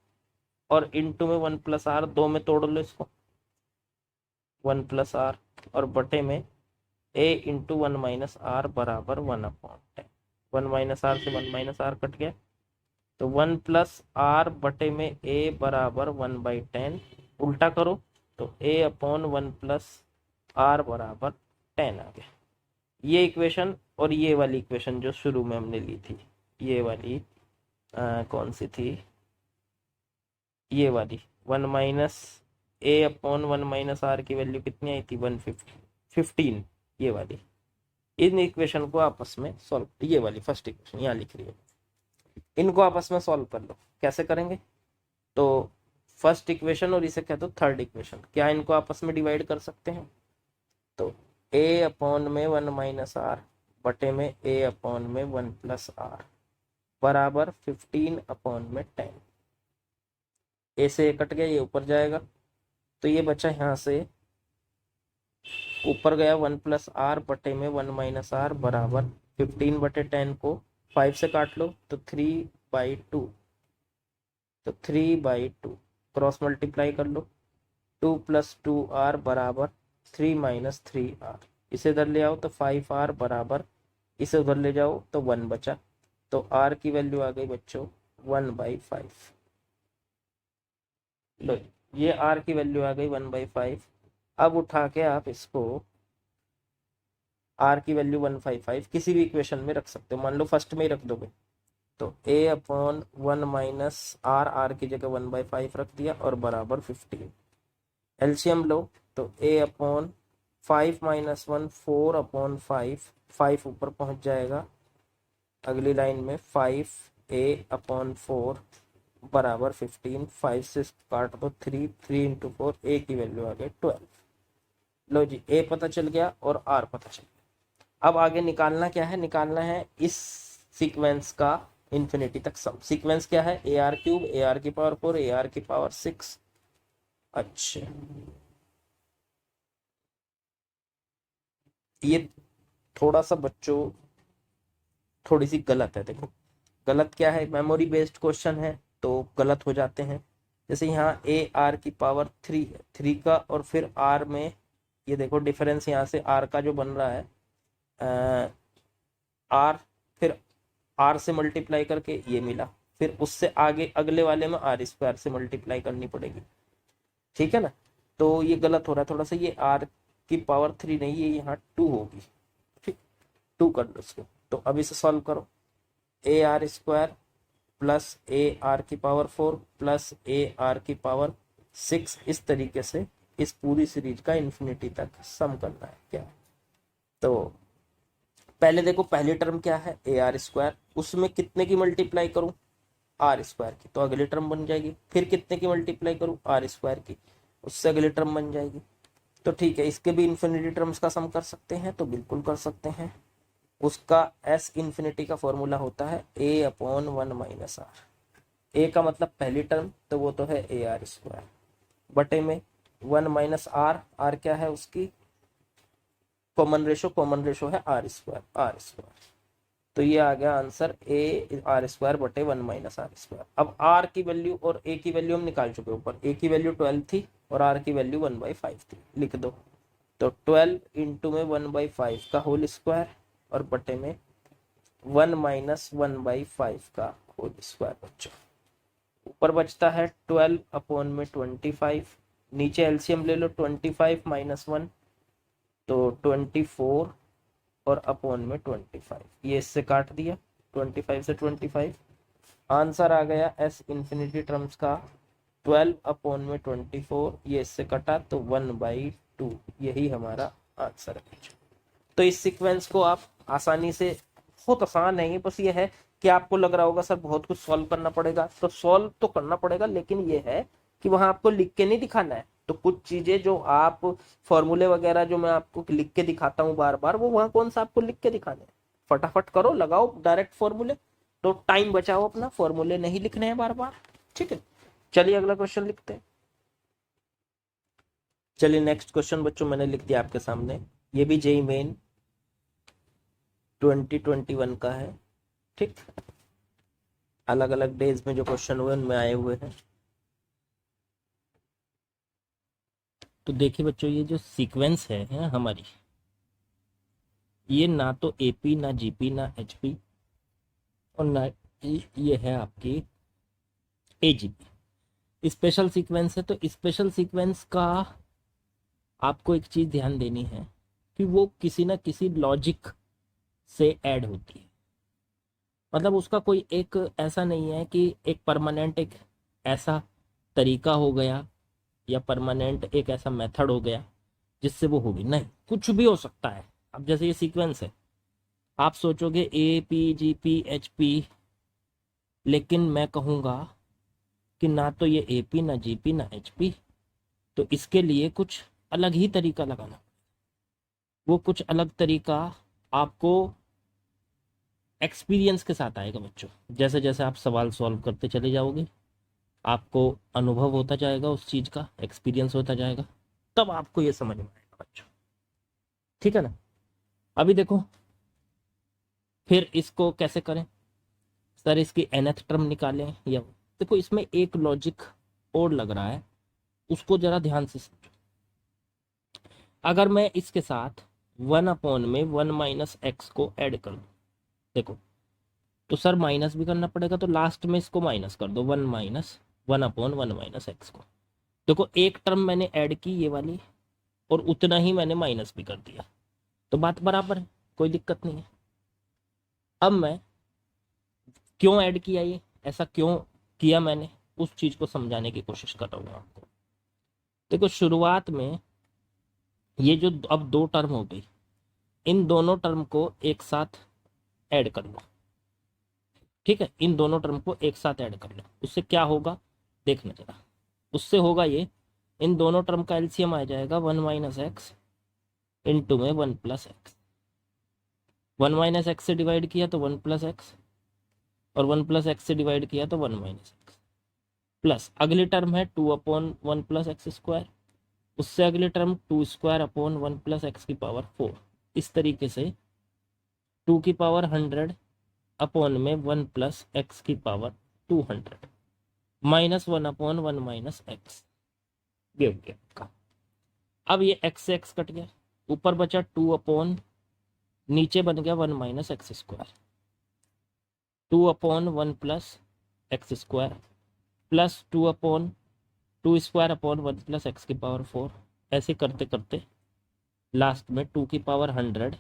S1: और इंटू में 1 प्लस आर, दो में तोड़ लो इसको, 1 प्लस आर, और बटे में ए इंटू 1 माइनस आर बराबर 1/10। 1 माइनस आर से 1 माइनस आर कट गया, तो 1 प्लस आर बटे में ए बराबर 1/10। उल्टा करो तो ए अपॉन 1 प्लस आर बराबर 10 आ गया। ये इक्वेशन और ये वाली इक्वेशन जो शुरू में हमने ली थी, ये वाली कौन सी थी? ये वाली 1 minus a upon 1 minus r की वैल्यू कितनी आई थी? 15। ये वाली, इन इक्वेशन को आपस में सॉल्व, ये वाली फर्स्ट इक्वेशन यहाँ लिख रही है, इनको आपस में सॉल्व कर लो। कैसे करेंगे? तो फर्स्ट इक्वेशन और इसे कहते हो थर्ड इक्वेशन, क्या इनको आपस में डिवाइड कर सकते हैं? तो ए अपॉन में 1 माइनस आर बटे में ए अपॉन में 1 प्लस आर बराबर 15/10। ए से ए कट गया, ये ऊपर जाएगा, तो ये बचा यहाँ से ऊपर गया 1 प्लस आर बटे में 1 माइनस आर बराबर 15/10 को 5 से काट लो तो 3/2, तो 3/2 क्रॉस मल्टीप्लाई कर लो, 2 प्लस 2r बराबर 3 माइनस 3r। इसे इधर ले आओ तो 5r बराबर, इसे उधर ले जाओ तो 1 बचा, तो r की वैल्यू आ गई बच्चों 1/5। लो ये r की वैल्यू आ गई 1/5। अब उठा के आप इसको r की वैल्यू 155 किसी भी इक्वेशन में रख सकते हो, मान लो फर्स्ट में ही रख दोगे, तो a upon 1 minus r, r की जगह 1/5 रख दिया, और बराबर 15। एलसीएम लो, तो ए अपॉन 5 - 1 4/5, 5 ऊपर पहुंच जाएगा। अगली लाइन में 5a/4 बराबर 15, 5 से काट दो 3, 3 × 4, ए की वैल्यू आ गई 12। लो जी, ए पता चल गया और आर पता चल गया। अब आगे निकालना क्या है, निकालना है इस सीक्वेंस का इन्फिनिटी तक सम। सीक्वेंस क्या है, AR³ AR⁴ AR⁶। अच्छा, ये थोड़ा सा बच्चों थोड़ी सी गलत है। देखो गलत क्या है, मेमोरी बेस्ड क्वेश्चन है तो गलत हो जाते हैं। जैसे यहाँ AR⁴ है, 3 का, और फिर R में ये देखो डिफरेंस यहाँ से R का जो बन रहा है, R फिर R से मल्टीप्लाई करके ये मिला, फिर उससे आगे अगले वाले में R² से मल्टीप्लाई करनी पड़ेगी, ठीक है ना। तो ये गलत हो रहा है थोड़ा सा, ये R⁴ नहीं, ये यहाँ 2 होगी, ठीक, 2 कर लो इसको। तो अब इसे सॉल्व करो, AR² plus AR⁴ plus AR⁶, इस तरीके से इस पूरी सीरीज का इन्फिनिटी तक सम करना है क्या। तो पहले देखो पहली टर्म क्या है, AR², उसमें कितने की मल्टीप्लाई करूं, R² की, तो अगली टर्म बन जाएगी। फिर कितने की मल्टीप्लाई करूं, R² की, उससे अगली टर्म बन जाएगी। तो ठीक है, इसके भी इन्फिनिटी टर्म्स का सम कर सकते हैं, तो बिल्कुल कर सकते हैं। उसका S इन्फिनिटी का फॉर्मूला होता है A/1 - R। ए का मतलब पहली टर्म, तो वो तो है AR², बटे में 1 - R, R क्या है उसकी कॉमन रेशो है R²। तो ये आ गया आंसर AR² बटे 1 - R²। अब R की वैल्यू और A की वैल्यू हम निकाल चुके ऊपर, A की वैल्यू 12 थी और R की वैल्यू 1/5 थी, लिख दो। तो 12 इंटू में 1/5 का होल स्क्वायर और बटे में 1 - 1/5 का होल स्क्वायर बच्चों। ऊपर बचता है 12/25, नीचे एलसीएम ले लो, 25 - 1 तो 24 और अपॉन में 25, ये इससे काट दिया, 25 से 25, आंसर आ गया S इन्फिनिटी टर्म्स का 12/24, ये इससे कटा तो 1/2, यही हमारा आंसर है। तो इस सीक्वेंस को आप आसानी से, बहुत आसान है ये, बस ये है कि आपको लग रहा होगा सर बहुत कुछ सॉल्व करना पड़ेगा, तो सॉल्व तो करना पड़ेगा, लेकिन ये है कि वहां आपको लिख के नहीं दिखाना है। तो कुछ चीजें जो आप फॉर्मूले वगैरह जो मैं आपको लिख के दिखाता हूँ बार बार, वो वहां कौन सा आपको लिख के दिखाने हैं, फटाफट करो, लगाओ डायरेक्ट फॉर्मूले, तो टाइम बचाओ अपना, फॉर्मूले नहीं लिखने हैं बार बार, ठीक है। चलिए अगला क्वेश्चन लिखते हैं। चलिए नेक्स्ट क्वेश्चन बच्चों मैंने लिख दिया आपके सामने, ये भी जेईई मेन 2021 का है, ठीक, अलग अलग डेज में जो क्वेश्चन हुए उनमें आए हुए हैं। तो देखिए बच्चों, ये जो सीक्वेंस है हमारी, ये ना तो एपी ना जीपी ना एचपी और ना ये है आपकी एजीपी, स्पेशल सीक्वेंस है। तो स्पेशल सीक्वेंस का आपको एक चीज ध्यान देनी है कि वो किसी ना किसी लॉजिक से ऐड होती है। मतलब उसका कोई एक ऐसा नहीं है कि एक परमानेंट एक ऐसा तरीका हो गया या परमानेंट एक ऐसा मेथड हो गया जिससे वो होगी, नहीं, कुछ भी हो सकता है। अब जैसे ये सीक्वेंस है, आप सोचोगे A P G P H P, लेकिन मैं कहूँगा कि ना तो ये ए पी ना जी पी ना एच पी, तो इसके लिए कुछ अलग ही तरीका लगाना। वो कुछ अलग तरीका आपको एक्सपीरियंस के साथ आएगा बच्चों। जैसे जैसे आप सवाल सॉल्व करते चले जाओगे, आपको अनुभव होता जाएगा उस चीज का, एक्सपीरियंस होता जाएगा, तब आपको ये समझ में आएगा बच्चों, ठीक है ना। अभी देखो फिर इसको कैसे करें सर, इसकी nth टर्म निकालें या, देखो इसमें एक लॉजिक और लग रहा है, उसको जरा ध्यान से समझो। अगर मैं इसके साथ 1/1 - x को ऐड कर दूं, देखो तो सर माइनस भी करना पड़ेगा, तो लास्ट में इसको माइनस कर दो, 1/1 - x को। देखो एक टर्म मैंने ऐड की ये वाली, और उतना ही मैंने माइनस भी कर दिया, तो बात बराबर है, कोई दिक्कत नहीं है। अब मैं क्यों ऐड किया, ये ऐसा क्यों किया मैंने, उस चीज को समझाने की कोशिश कर रहा हूँ आपको। देखो शुरुआत में ये जो अब दो टर्म हो गई, इन दोनों टर्म को एक साथ ऐड कर लो। ठीक है, इन दोनों टर्म को एक साथ ऐड कर लो, उससे क्या होगा देखना जरा। उससे होगा ये, इन दोनों टर्म का एलसीएम आ जाएगा 1 - x इंटू में 1 + x। 1 - x से डिवाइड किया तो 1 + x, और 1 + x से डिवाइड किया तो 1 - x, प्लस अगली टर्म है 2/1 + x², उससे अगली टर्म 2² / 1 + x⁴। इस तरीके से 2⁻100 अपॉन में 1 + x⁻200 -1/1 - x, ये हो गया आपका। अब ये x से x कट गया, ऊपर बचा 2 अपॉन, नीचे बन गया 1 - x², 2/1 + x² प्लस 2/2² / 1 + x⁴। ऐसे करते करते लास्ट में 2⁻100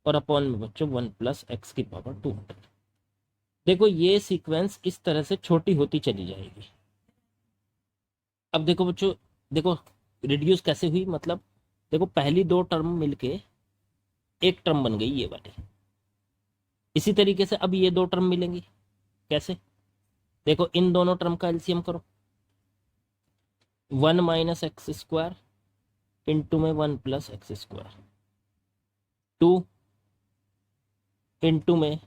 S1: और अपॉन में बच्चों 1 + x⁻200। देखो ये सीक्वेंस इस तरह से छोटी होती चली जाएगी। अब देखो बच्चों, देखो रिड्यूस कैसे हुई, मतलब देखो पहली दो टर्म मिलके एक टर्म बन गई ये वाली। इसी तरीके से अब ये दो टर्म मिलेंगी, कैसे देखो, इन दोनों टर्म का एलसीएम करो, 1 - x² इंटू में 1 + x², 2 इंटू में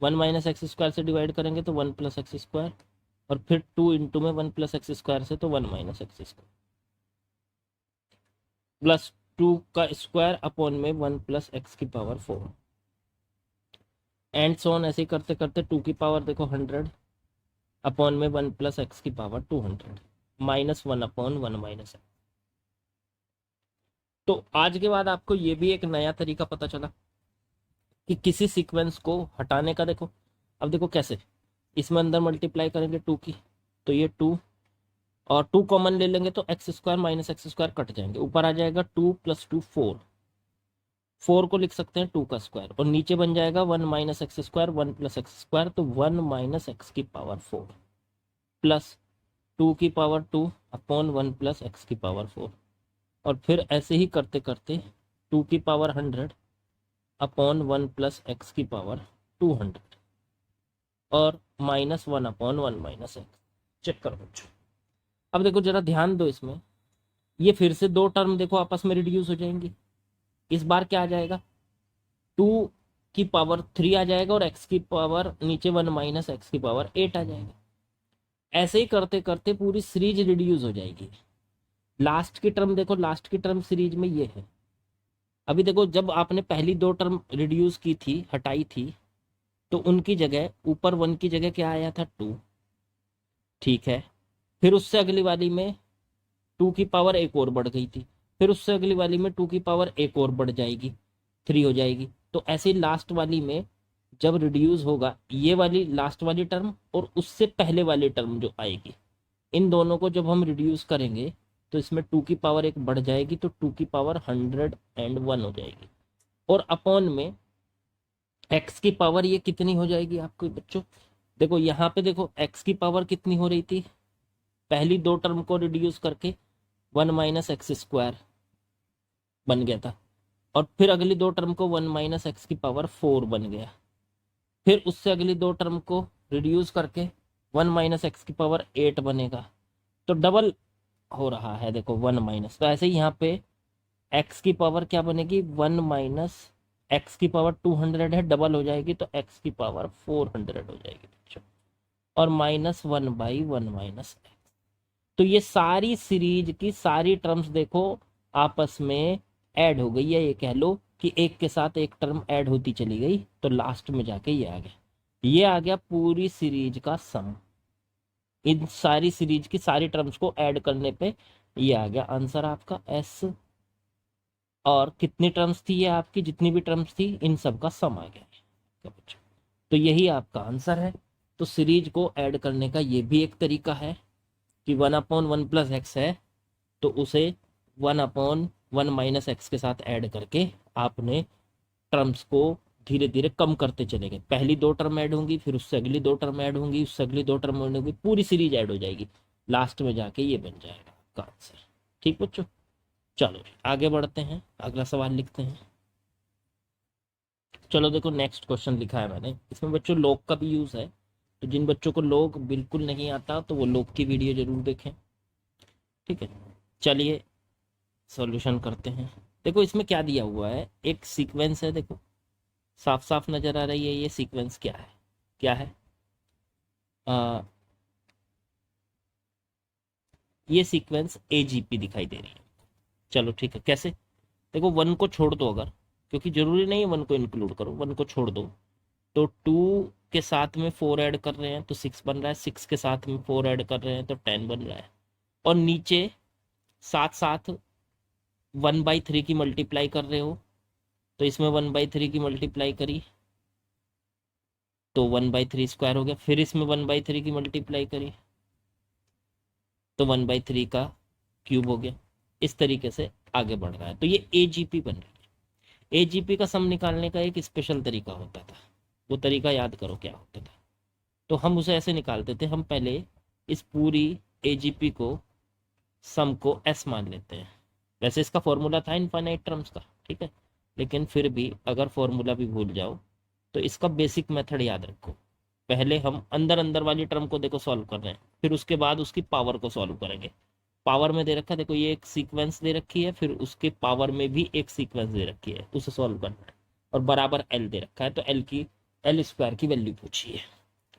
S1: 1 - x² से डिवाइड करेंगे तो 1 + x², और फिर 2 इंटू में 1 + x² से तो 1 - x², प्लस 2 का स्क्वायर अपॉन में 1 + x⁴, एंड सो ऑन। ऐसे ही करते करते 2 की पावर देखो 100 अपॉन में 1 + x⁻200 -1/1 - x। तो आज के बाद आपको ये भी एक नया तरीका पता चला कि किसी सीक्वेंस को हटाने का। देखो अब देखो कैसे, इसमें अंदर मल्टीप्लाई करेंगे 2 की, तो ये 2 और 2 कॉमन ले लेंगे तो x² - x² कट जाएंगे, ऊपर आ जाएगा 2 + 2 4, 4 को लिख सकते हैं 2 का स्क्वायर, और नीचे बन जाएगा 1 - x², 1 + x², तो 1 - x⁴ प्लस 2⁻2 अपॉन 1 + x⁴, और फिर ऐसे ही करते करते 2⁻100 अपॉन 1 + x⁻200 और -1/1 - x। चेक करो बच्चों, अब देखो जरा ध्यान दो इसमें, ये फिर से दो टर्म देखो आपस में रिड्यूस हो जाएंगी। इस बार क्या आ जाएगा, 2⁻3 आ जाएगा, और x की पावर नीचे 1 - x⁸ आ जाएगा। ऐसे ही करते करते पूरी सीरीज रिड्यूस हो जाएगी। लास्ट की टर्म देखो, लास्ट की टर्म सीरीज में ये है। अभी देखो जब आपने पहली दो टर्म रिड्यूस की थी, हटाई थी, तो उनकी जगह ऊपर 1 की जगह क्या आया था 2, ठीक है। फिर उससे अगली वाली में 2 की पावर एक और बढ़ गई थी, फिर उससे अगली वाली में 2 की पावर एक और बढ़ जाएगी, 3 हो जाएगी। तो ऐसे ही लास्ट वाली में जब रिड्यूस होगा ये वाली लास्ट वाली टर्म और उससे पहले वाली टर्म जो आएगी, इन दोनों को जब हम रिड्यूस करेंगे तो इसमें 2 की पावर एक बढ़ जाएगी, तो 2 की पावर 101 हो जाएगी, और अपॉन में x की पावर ये कितनी हो जाएगी आपको बच्चों, देखो यहाँ पे देखो x की पावर कितनी हो रही थी, पहली दो टर्म को रिड्यूस करके 1 - x² बन गया था, और फिर अगली दो टर्म को 1 - x⁴ बन गया, फिर उससे अगली दो टर्म को रिड्यूस करके 1 - x⁸ बनेगा, तो डबल हो रहा है देखो 1 माइनस। तो ऐसे ही यहाँ पे x की पावर क्या बनेगी, 1 - x⁻200 है, डबल हो जाएगी तो x⁻400 हो जाएगी बच्चों, और -1/1 - x। तो ये सारी सीरीज की सारी टर्म्स देखो आपस में ऐड हो गई है, ये कह लो कि एक के साथ एक टर्म ऐड होती चली गई, तो लास्ट में जाके ये आ गया, ये आ गया पूरी सीरीज का सम। इन सारी सीरीज की सारी टर्म्स को ऐड करने पे ये आ गया आंसर आपका एस, और कितनी टर्म्स थी ये आपकी, जितनी भी टर्म्स थी इन सब का सम आ गया। तो यही आपका आंसर है। तो सीरीज को ऐड करने का ये भी एक तरीका है कि 1/1 + x है, तो उसे 1/1 - x के साथ ऐड करके आपने टर्म्स को धीरे धीरे कम करते चले गए। पहली दो टर्म ऐड होंगी, फिर उससे अगली दो टर्म ऐड होंगी, उससे अगली दो टर्म ऐड होंगी, पूरी सीरीज ऐड हो जाएगी, लास्ट में जाके ये बन जाएगा आपका आंसर। ठीक बच्चों। चलो आगे बढ़ते हैं, अगला सवाल लिखते हैं। चलो देखो नेक्स्ट क्वेश्चन लिखा है मैंने, इसमें बच्चों लॉग का भी यूज है, तो जिन बच्चों को लॉग बिल्कुल नहीं आता तो वो लॉग की वीडियो जरूर देखें। ठीक है, चलिए सॉल्यूशन करते हैं। देखो इसमें क्या दिया हुआ है, एक सीक्वेंस है, देखो साफ साफ नजर आ रही है ये सीक्वेंस क्या है, क्या है ये सीक्वेंस एजीपी दिखाई दे रही है। चलो ठीक है, कैसे? देखो वन को छोड़ दो अगर, क्योंकि जरूरी नहीं है वन को इंक्लूड करो, वन को छोड़ दो तो टू के साथ में फोर ऐड कर रहे हैं तो सिक्स बन रहा है, सिक्स के साथ में फोर ऐड कर रहे हैं तो 10 बन रहा है, और नीचे साथ साथ 1/3 की मल्टीप्लाई कर रहे हो, तो इसमें 1/3 की मल्टीप्लाई करी तो 1/3 स्क्वायर हो गया, फिर इसमें 1/3 की मल्टीप्लाई करी तो 1/3 का क्यूब हो गया। इस तरीके से आगे बढ़ रहा है, तो ये एजीपी बन रही है। एजीपी का सम निकालने का एक स्पेशल तरीका होता था, वो तरीका याद करो क्या होता था। तो हम उसे ऐसे निकालते थे, हम पहले इस पूरी एजीपी को सम को एस मान लेते हैं। वैसे इसका फॉर्मूला था इनफाइनाइट टर्म्स का, ठीक है, लेकिन फिर भी अगर फॉर्मूला भी भूल जाओ तो इसका बेसिक मेथड याद रखो। पहले हम अंदर अंदर वाली टर्म को देखो सॉल्व कर रहे हैं, फिर उसके बाद उसकी पावर को सॉल्व करेंगे। पावर में दे रखा है, देखो ये एक सीक्वेंस दे रखी है, फिर उसके पावर में भी एक सीक्वेंस दे रखी है, उसे सॉल्व करना है, और बराबर एल दे रखा है, तो एल स्क्वायर की वैल्यू पूछी है।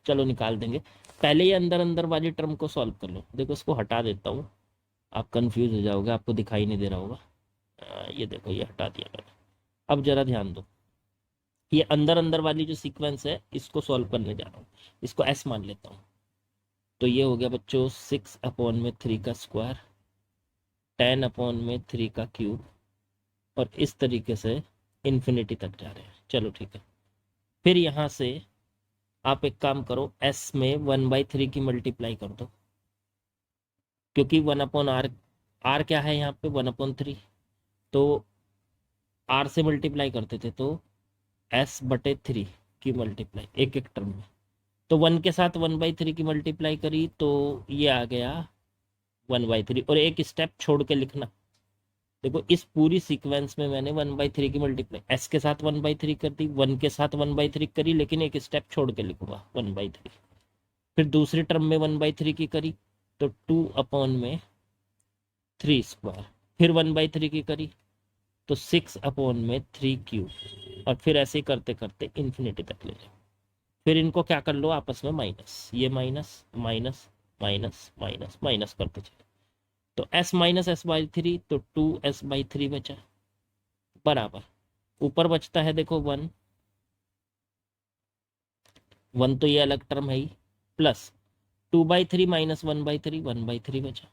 S1: चलो निकाल देंगे। पहले ये अंदर अंदर वाली टर्म को सॉल्व कर लो, देखो इसको हटा देता हूँ, आप कंफ्यूज हो जाओगे, आपको दिखाई नहीं दे रहा होगा। ये देखो ये हटा दिया मैंने। अब जरा ध्यान दो, ये अंदर अंदर वाली जो सीक्वेंस है इसको सॉल्व करने जा रहा हूँ, इसको एस मान लेता हूँ। तो ये हो गया बच्चों 6/3 का स्क्वायर, 10/3 का क्यूब, और इस तरीके से इन्फिनिटी तक जा रहे हैं। चलो ठीक है, फिर यहाँ से आप एक काम करो, एस में 1/3 की मल्टीप्लाई कर दो, क्योंकि 1/r, आर क्या है यहाँ पे 1/3, तो आर से मल्टीप्लाई करते थे तो S/3 की मल्टीप्लाई एक एक टर्म में, तो 1 के साथ 1/3 की मल्टीप्लाई करी तो ये आ गया 1/3, और एक स्टेप छोड़ के लिखना। देखो इस पूरी सीक्वेंस में मैंने 1/3 की मल्टीप्लाई एस के साथ 1/3 कर दी, 1 के साथ 1/3 करी, लेकिन एक स्टेप छोड़ के लिखूंगा 1/3। फिर दूसरी टर्म में 1/3 की करी तो 2/3 स्क्वायर, फिर 1/3 की करी तो 6/3 क्यूब, और फिर ऐसे ही करते करते इन्फिनिटी तक ले जाओ। फिर इनको क्या कर लो आपस में माइनस, ये minus minus minus minus minus करते चले, तो S-S/3 तो 2S/3 बचा, बराबर ऊपर बचता है देखो 1, 1 तो ये अलग टर्म है ही, प्लस 2/3 माइनस 1/3, 1/3 बचा,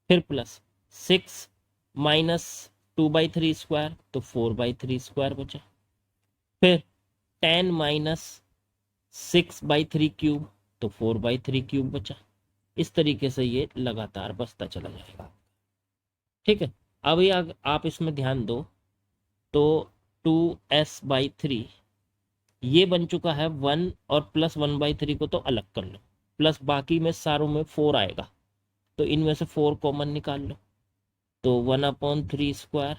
S1: फिर प्लस 6 माइनस 2/3 स्क्वायर तो 4/3 स्क्वायर बचा, फिर 10 माइनस 6/3 क्यूब तो 4/3 क्यूब बचा। इस तरीके से ये लगातार बचता चला जाएगा। ठीक है, अब ये आप इसमें ध्यान दो, तो 2S/3 ये बन चुका है 1, और प्लस 1/3 को तो अलग कर लो, प्लस बाकी में सारों में 4 आएगा, तो इनमें से 4 कॉमन निकाल लो, तो 1/3 स्क्वायर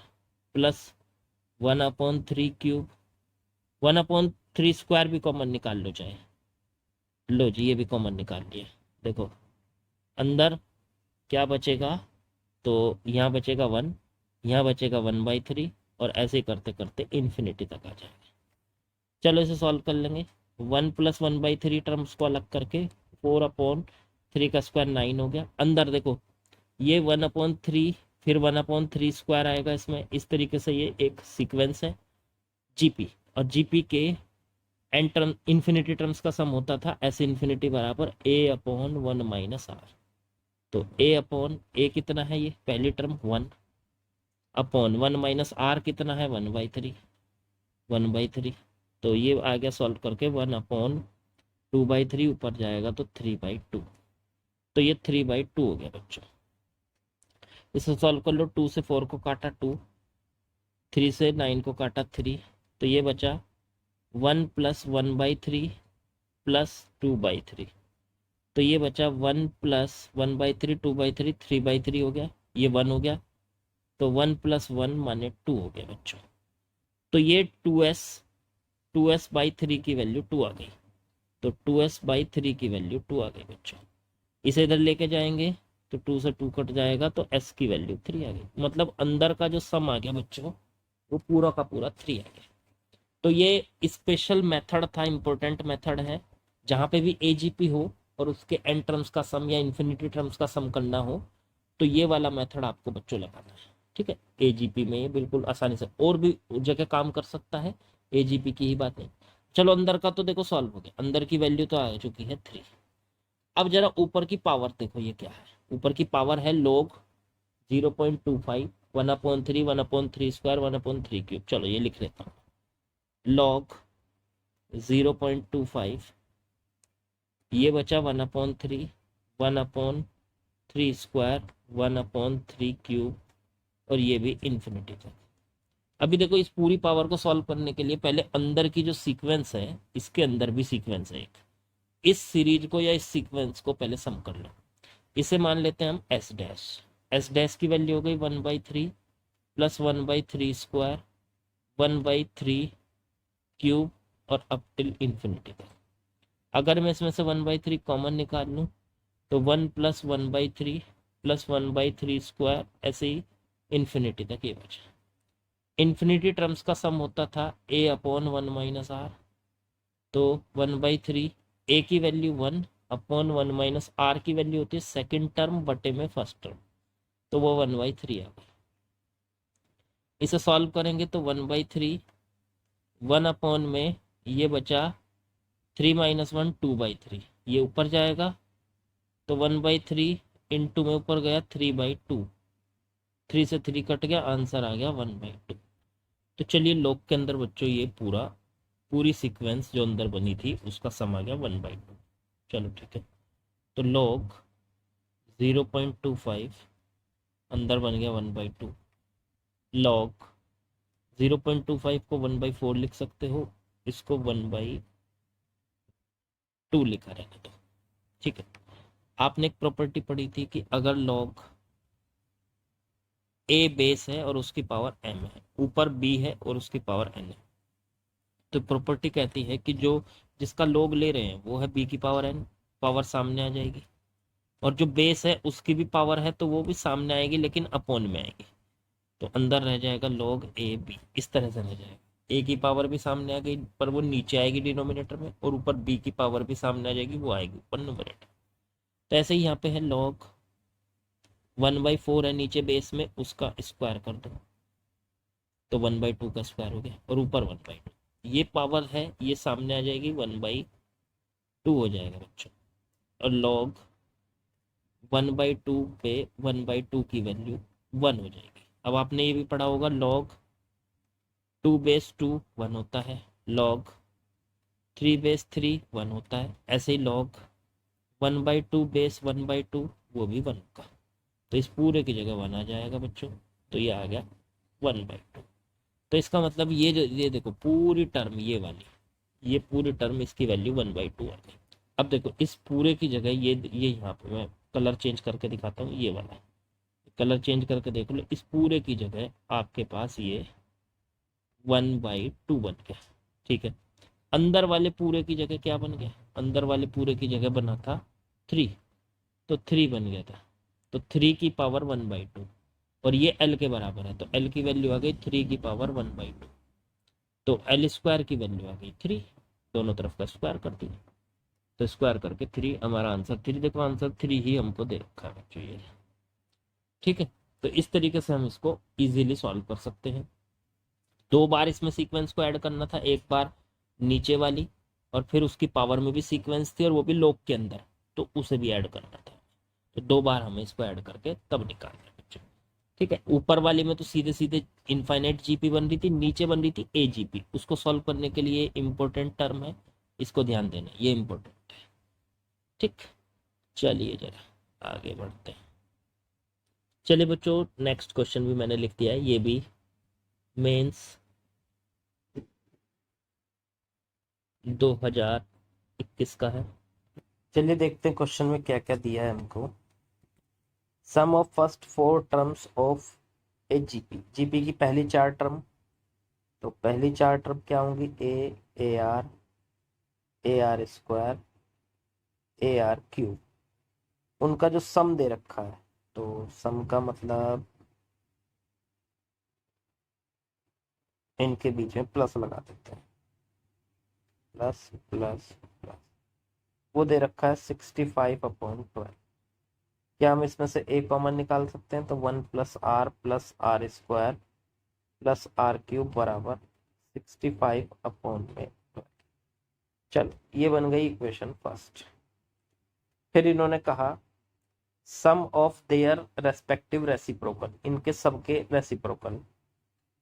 S1: प्लस 1/3 क्यूब, 1/3 स्क्वायर भी कॉमन निकाल लो चाहे, लो जी ये भी कॉमन निकाल लिया। देखो अंदर क्या बचेगा, तो यहाँ बचेगा 1, यहाँ बचेगा 1/3, और ऐसे ही करते करते इन्फिनिटी तक आ जाएगा। चलो इसे सॉल्व कर लेंगे, 1 प्लस 1/3 टर्म्स को अलग करके 4/3 का स्क्वायर 9 हो गया। अंदर देखो ये 1/3, फिर 1/3 स्क्वायर आएगा इसमें, इस तरीके से ये एक सीक्वेंस है जीपी, और जीपी के एन टर्म इन्फिनिटी टर्म्स का सम होता था एस इन्फिनिटी बराबर A/1 माइनस आर। तो A/A कितना है, ये पहली टर्म 1/1 माइनस आर कितना है 1/3, 1/3, तो ये आ गया सॉल्व करके 1/2/3 ऊपर जाएगा तो 3/2, तो ये 3/2 हो गया बच्चों। इसे सॉल्व कर लो, 2 से 4 को काटा 2, 3 से 9 को काटा 3, तो ये बचा 1 प्लस 1/3 प्लस 2/3, तो ये बचा 1 प्लस 1/3 2/3 3/3 हो गया, ये 1 हो गया, तो 1+1 माने 2 हो गया बच्चों। तो ये 2s/3 की वैल्यू 2 आ गई। तो 2s/3 की वैल्यू 2 आ गई बच्चों। इसे इधर लेके जाएंगे तो 2 से 2 कट जाएगा तो s की वैल्यू 3 आ गई। मतलब अंदर का जो सम आ गया बच्चों वो पूरा का पूरा 3 आ गया। तो ये स्पेशल मेथड था, इंपॉर्टेंट मेथड है। जहाँ पे भी एजीपी हो और उसके एन टर्म्स का सम या इन्फिनिटी टर्म्स का सम करना हो तो ये वाला मेथड आपको बच्चों लगाना है। ठीक है, एजीपी में ये बिल्कुल आसानी से और भी जगह काम कर सकता है, एजीपी की ही बात नहीं। चलो अंदर का तो देखो सॉल्व हो गया, अंदर की वैल्यू तो आ चुकी है 3। अब जरा ऊपर की पावर देखो, ये क्या है। ऊपर की पावर है log 0.25 1/3 1/3 स्क्वायर 1/3 क्यूब। चलो ये लिख लेता हूँ, log 0.25 ये बचा 1/3 1/3 स्क्वायर 1/3 क्यूब और ये भी इन्फिनिटी तक। अभी देखो इस पूरी पावर को सॉल्व करने के लिए पहले अंदर की जो सीक्वेंस है, इसके अंदर भी सीक्वेंस है एक, इस सीरीज को या इस सीक्वेंस को पहले सम कर लो। इसे मान लेते हैं हम एस डैश। एस डैश की वैल्यू हो गई 1/3 प्लस 1/3 स्क्वायर 1/3 क्यूब और अप टिल इन्फिनिटी तक। अगर मैं इसमें से 1/3 कॉमन निकाल लूँ तो 1 प्लस 1/3 प्लस 1/3 स्क्वायर ऐसे ही इन्फिनिटी तक ये बचा। इन्फिनिटी टर्म्स का सम होता था a/1 - r। तो 1/3 a की वैल्यू 1/1 - r की वैल्यू होती है सेकंड टर्म बटे में फर्स्ट टर्म, तो वो 1/3 आ गई। इसे सॉल्व करेंगे तो 1/3 1 में ये बचा 3 - 1 2/3, ये ऊपर जाएगा तो 1/3 इंटू में ऊपर गया 3/2, 3 से 3 कट गया, आंसर आ गया 1/2। तो चलिए लॉग के अंदर बच्चों ये पूरी सीक्वेंस जो अंदर बनी थी उसका सम आ गया 1/2। चलो ठीक है, तो लॉग 0.25 अंदर बन गया 1/2। लॉग 0.25 को 1/4 लिख सकते हो, इसको 1/2 लिखा रहने दो। ठीक है, आपने एक प्रॉपर्टी पढ़ी थी कि अगर लॉग ए बेस है और उसकी पावर m है, ऊपर b है और उसकी पावर n है, तो प्रॉपर्टी कहती है कि जो जिसका लॉग ले रहे हैं वो है b की पावर n, पावर सामने आ जाएगी। और जो बेस है उसकी भी पावर है तो वो भी सामने आएगी लेकिन अपॉन में आएगी। तो अंदर रह जाएगा log ए बी, इस तरह से रह जाएगा। ए की पावर भी सामने आ गई पर वो नीचे आएगी डिनोमिनेटर में, और ऊपर बी की पावर भी सामने आ जाएगी, वो आएगी ऊपर न्यूमरेटर। तो ऐसे ही यहाँ पे है log 1/4 है नीचे बेस में, उसका स्क्वायर कर दो तो 1/2 का स्क्वायर हो गया, और ऊपर 1/2 ये पावर है ये सामने आ जाएगी 1/2 हो जाएगा बच्चों। और log 1/2 पे 1/2 की वैल्यू 1 हो जाएगी। अब आपने ये भी पढ़ा होगा log 2/2 1 होता है, log 3/3 1 होता है, ऐसे ही log 1/2 बेस 1/2 वो भी 1 होगा। तो इस पूरे की जगह 1 आ जाएगा बच्चों, तो ये आ गया 1/2। तो इसका मतलब ये देखो पूरी टर्म ये पूरी टर्म इसकी वैल्यू 1/2 आ गई। अब देखो इस पूरे की जगह ये यहाँ पे मैं कलर चेंज करके दिखाता हूँ, ये वाला कलर चेंज करके देख लो, इस पूरे की जगह आपके पास ये 1/2 बन गया। ठीक है, अंदर वाले पूरे की जगह क्या बन गया, अंदर वाले पूरे की जगह बना था 3, तो 3 बन गया था। तो 3 की पावर 1/2 और ये एल के बराबर है, तो एल की वैल्यू आ गई 3 की पावर 1/2। तो एल स्क्वायर की वैल्यू आ गई 3, दोनों तरफ का स्क्वायर कर दिया, तो स्क्वायर करके 3, हमारा आंसर 3। देखो आंसर 3 ही हमको दे रखा है बच्चों ये। ठीक है, तो इस तरीके से हम इसको इजीली सॉल्व कर सकते हैं। 2 बार इसमें सीक्वेंस को ऐड करना था, एक बार नीचे वाली और फिर उसकी पावर में भी सीक्वेंस थी और वो भी लॉग के अंदर, तो उसे भी ऐड करना था। तो 2 बार हमें इसको ऐड करके तब निकालना है बच्चों। ठीक है, ऊपर वाली में तो सीधे सीधे इनफाइनाइट जीपी बन रही थी, नीचे बन रही थी एजीपी। उसको सॉल्व करने के लिए इंपॉर्टेंट टर्म है, इसको ध्यान देना, ये इंपॉर्टेंट है। ठीक, चलिए जरा आगे बढ़ते हैं। चलिए बच्चों नेक्स्ट क्वेश्चन भी मैंने लिख दिया है, ये भी मेंस 2021 का है। चलिए देखते हैं क्वेश्चन में क्या क्या दिया है हमको। Sum of first 4 terms of a GP की पहली चार टर्म, तो पहली चार टर्म क्या होंगी, ए r square, A R cube, उनका जो सम दे रखा है, तो सम का मतलब इनके बीच में प्लस लगा देते हैं, प्लस प्लस प्लस, वो दे रखा है 65/12। क्या हम इसमें से ए कॉमन निकाल सकते हैं, तो 1 + r square plus r cube बराबर 65/12। चलो ये बन गई इक्वेशन फर्स्ट। फिर इन्होंने कहा सम ऑफ देयर रेस्पेक्टिव रेसिप्रोकल, इनके सबके रेसिप्रोकल,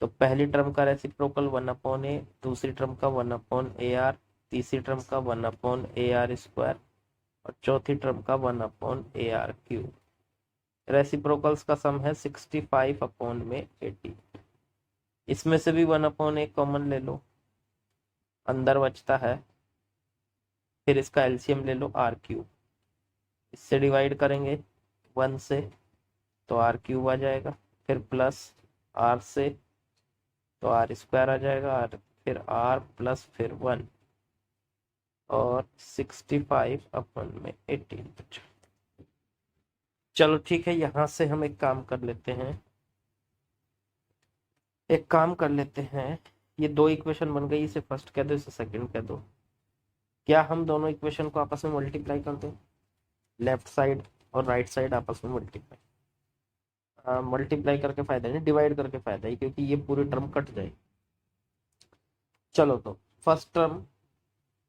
S1: तो पहली टर्म का रेसिप्रोकल 1/a, दूसरी टर्म का 1/ar, तीसरी टर्म का 1/ar स्क्वायर और चौथी टर्म का 1/ar क्यूब। रेसिप्रोकल्स का सम है 65/80। इसमें से भी 1/a कॉमन ले लो, अंदर बचता है, फिर इसका एलसीएम ले लो आर क्यूब, इससे डिवाइड करेंगे 1 से तो आर क्यूब आ जाएगा, फिर प्लस आर से तो आर स्क्वायर आ जाएगा, आर फिर आर प्लस फिर 1 और 65/80। चलो ठीक है, यहां से हम एक काम कर लेते हैं, ये दो इक्वेशन बन गई, इसे फर्स्ट कह दो, इसे सेकंड कह दो। क्या हम दोनों इक्वेशन को आपस में मल्टीप्लाई कर दें, लेफ्ट साइड और राइट साइड आपस में मल्टीप्लाई, मल्टीप्लाई करके फायदा नहीं, डिवाइड करके फायदा है, क्योंकि ये पूरी टर्म कट जाएगी। चलो तो फर्स्ट टर्म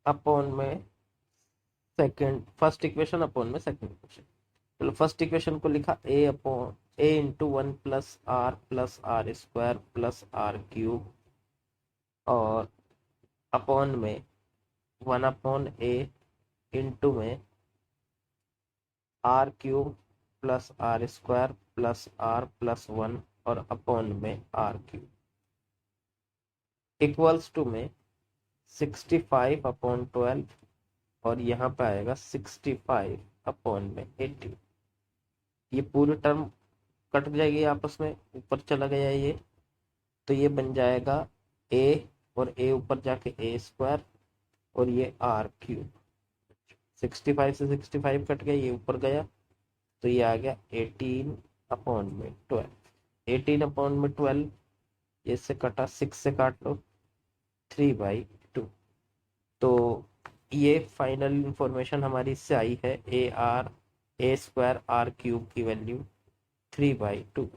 S1: अपॉन में सेकंड, फर्स्ट इक्वेशन अपॉन में सेकंड इक्वेशन। चलो फर्स्ट इक्वेशन को लिखा a into 1 + r square plus r cube और अपॉन में 1/a इंटू में r cube plus r square plus r plus 1 और अपॉन में आर क्यूब इक्वल्स टू में 65/12 और यहाँ पे आएगा 65/80। ये पूरी टर्म कट जाएगी आपस में, ऊपर चला गया ये, तो ये बन जाएगा ए और ए ऊपर जाके ए स्क्वायर और ये आर क्यूब। 65 से 65 कट गया, ये ऊपर गया तो ये आ गया 18/12। 18/12 ये से कटा, 6 से काट लो, 3/2। तो ये फाइनल इंफॉर्मेशन हमारी इससे आई है, ए स्क्वायर आर क्यूब की वैल्यू 3/2।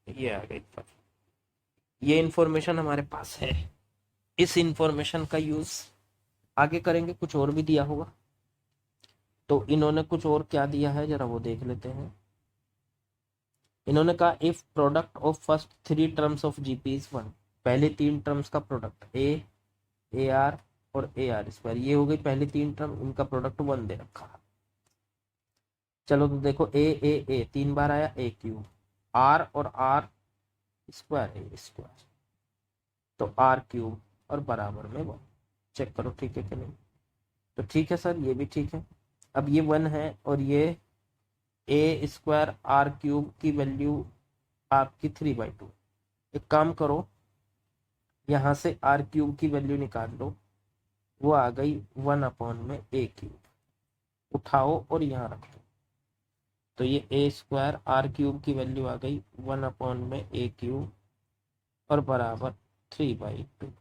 S1: ये आ गई, ये इंफॉर्मेशन हमारे पास है। इस इंफॉर्मेशन का यूज आगे करेंगे, कुछ और भी दिया होगा, तो इन्होंने कुछ और क्या दिया है जरा वो देख लेते हैं। इन्होंने कहा if product of first 3 terms of GP is 1, पहले 3 टर्म्स का प्रोडक्ट ए आर और ए आर स्क्वायर, ये हो गई पहली 3 टर्म, इनका प्रोडक्ट 1 दे रखा है। चलो तो देखो ए 3 बार आया, ए क्यूब, आर और आर स्क्वायर, ए स्क्वायर, तो आर क्यूब और बराबर में 1। चेक करो ठीक है कि नहीं, तो ठीक है सर, ये भी ठीक है। अब ये 1 है और ये ए स्क्वायर आर क्यूब की वैल्यू आपकी 3/2। एक काम करो, यहाँ से आर क्यूब की वैल्यू निकाल लो, वो आ गई 1/a क्यूब, उठाओ और यहाँ रख दो, तो ये ए स्क्वायर आर क्यूब की वैल्यू आ गई 1/a क्यूब और बराबर 3/2।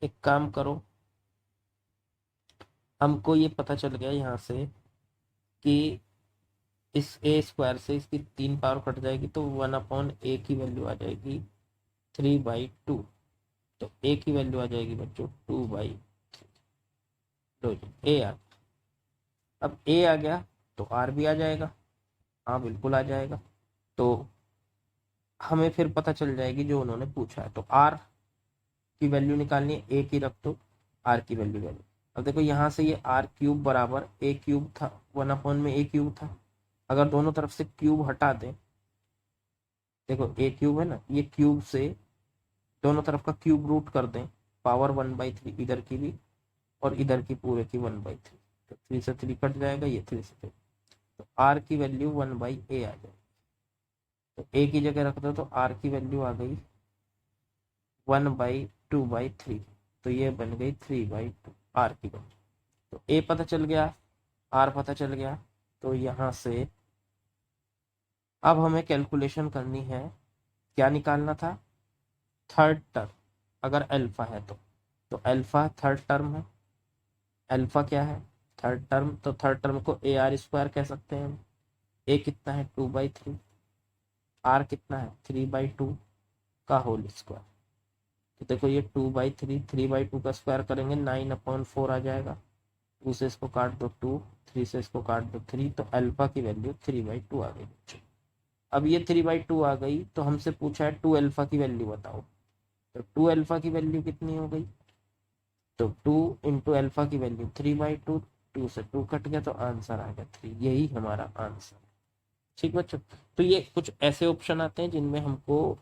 S1: एक काम करो, हमको ये पता चल गया यहाँ से कि इस ए स्क्वायर से इसकी 3 पावर कट जाएगी, तो 1/a की वैल्यू आ जाएगी 3/2, तो ए की वैल्यू आ जाएगी बच्चों 2/3। ए आ, अब ए आ गया तो आर भी आ जाएगा, हाँ बिल्कुल आ जाएगा, तो हमें फिर पता चल जाएगी जो उन्होंने पूछा है। तो आर की वैल्यू निकालनी है, ए की रख दो, आर की वैल्यू। अब देखो यहाँ से ये आर क्यूब बराबर ए क्यूब था, 1/a क्यूब था, अगर दोनों तरफ से क्यूब हटा दें, देखो ए क्यूब है ना, ये क्यूब से दोनों तरफ का क्यूब रूट कर दें, पावर 1/3 इधर की भी और इधर की पूरे की 1/3, तो 3 से 3 कट जाएगा, ये 3 से 3, तो आर की वैल्यू 1/a आ जाएगी। तो ए की जगह रख दो तो आर की वैल्यू आ गई 1/2/3, तो ये बन गई 3/2 आर की वैल्यू। तो ए पता चल गया, आर पता चल गया। तो यहाँ से अब हमें कैलकुलेशन करनी है, क्या निकालना था, थर्ड टर्म अगर अल्फा है तो अल्फा थर्ड टर्म है। अल्फा क्या है, थर्ड टर्म, तो थर्ड टर्म को ए आर स्क्वायर कह सकते हैं हम। ए कितना है 2/3, आर कितना है 3/2 का होल स्क्वायर। तो देखो ये 2/3, 3/2 का स्क्वायर करेंगे 9/4 आ जाएगा। 2 से इसको काट दो 2, 3 से इसको काट दो 3, तो अल्फा की वैल्यू 3/2 आ गई बच्चों। अब ये 3/2 आ गई तो हमसे पूछा है 2 अल्फा की वैल्यू बताओ। तो 2 अल्फा की वैल्यू कितनी हो गई, तो 2 इंटू अल्फा की वैल्यू 3/2, 2 से 2 कट गया तो आंसर आ गया 3, यही हमारा आंसर। ठीक बच्चों, तो ये कुछ ऐसे ऑप्शन आते हैं जिनमें हमको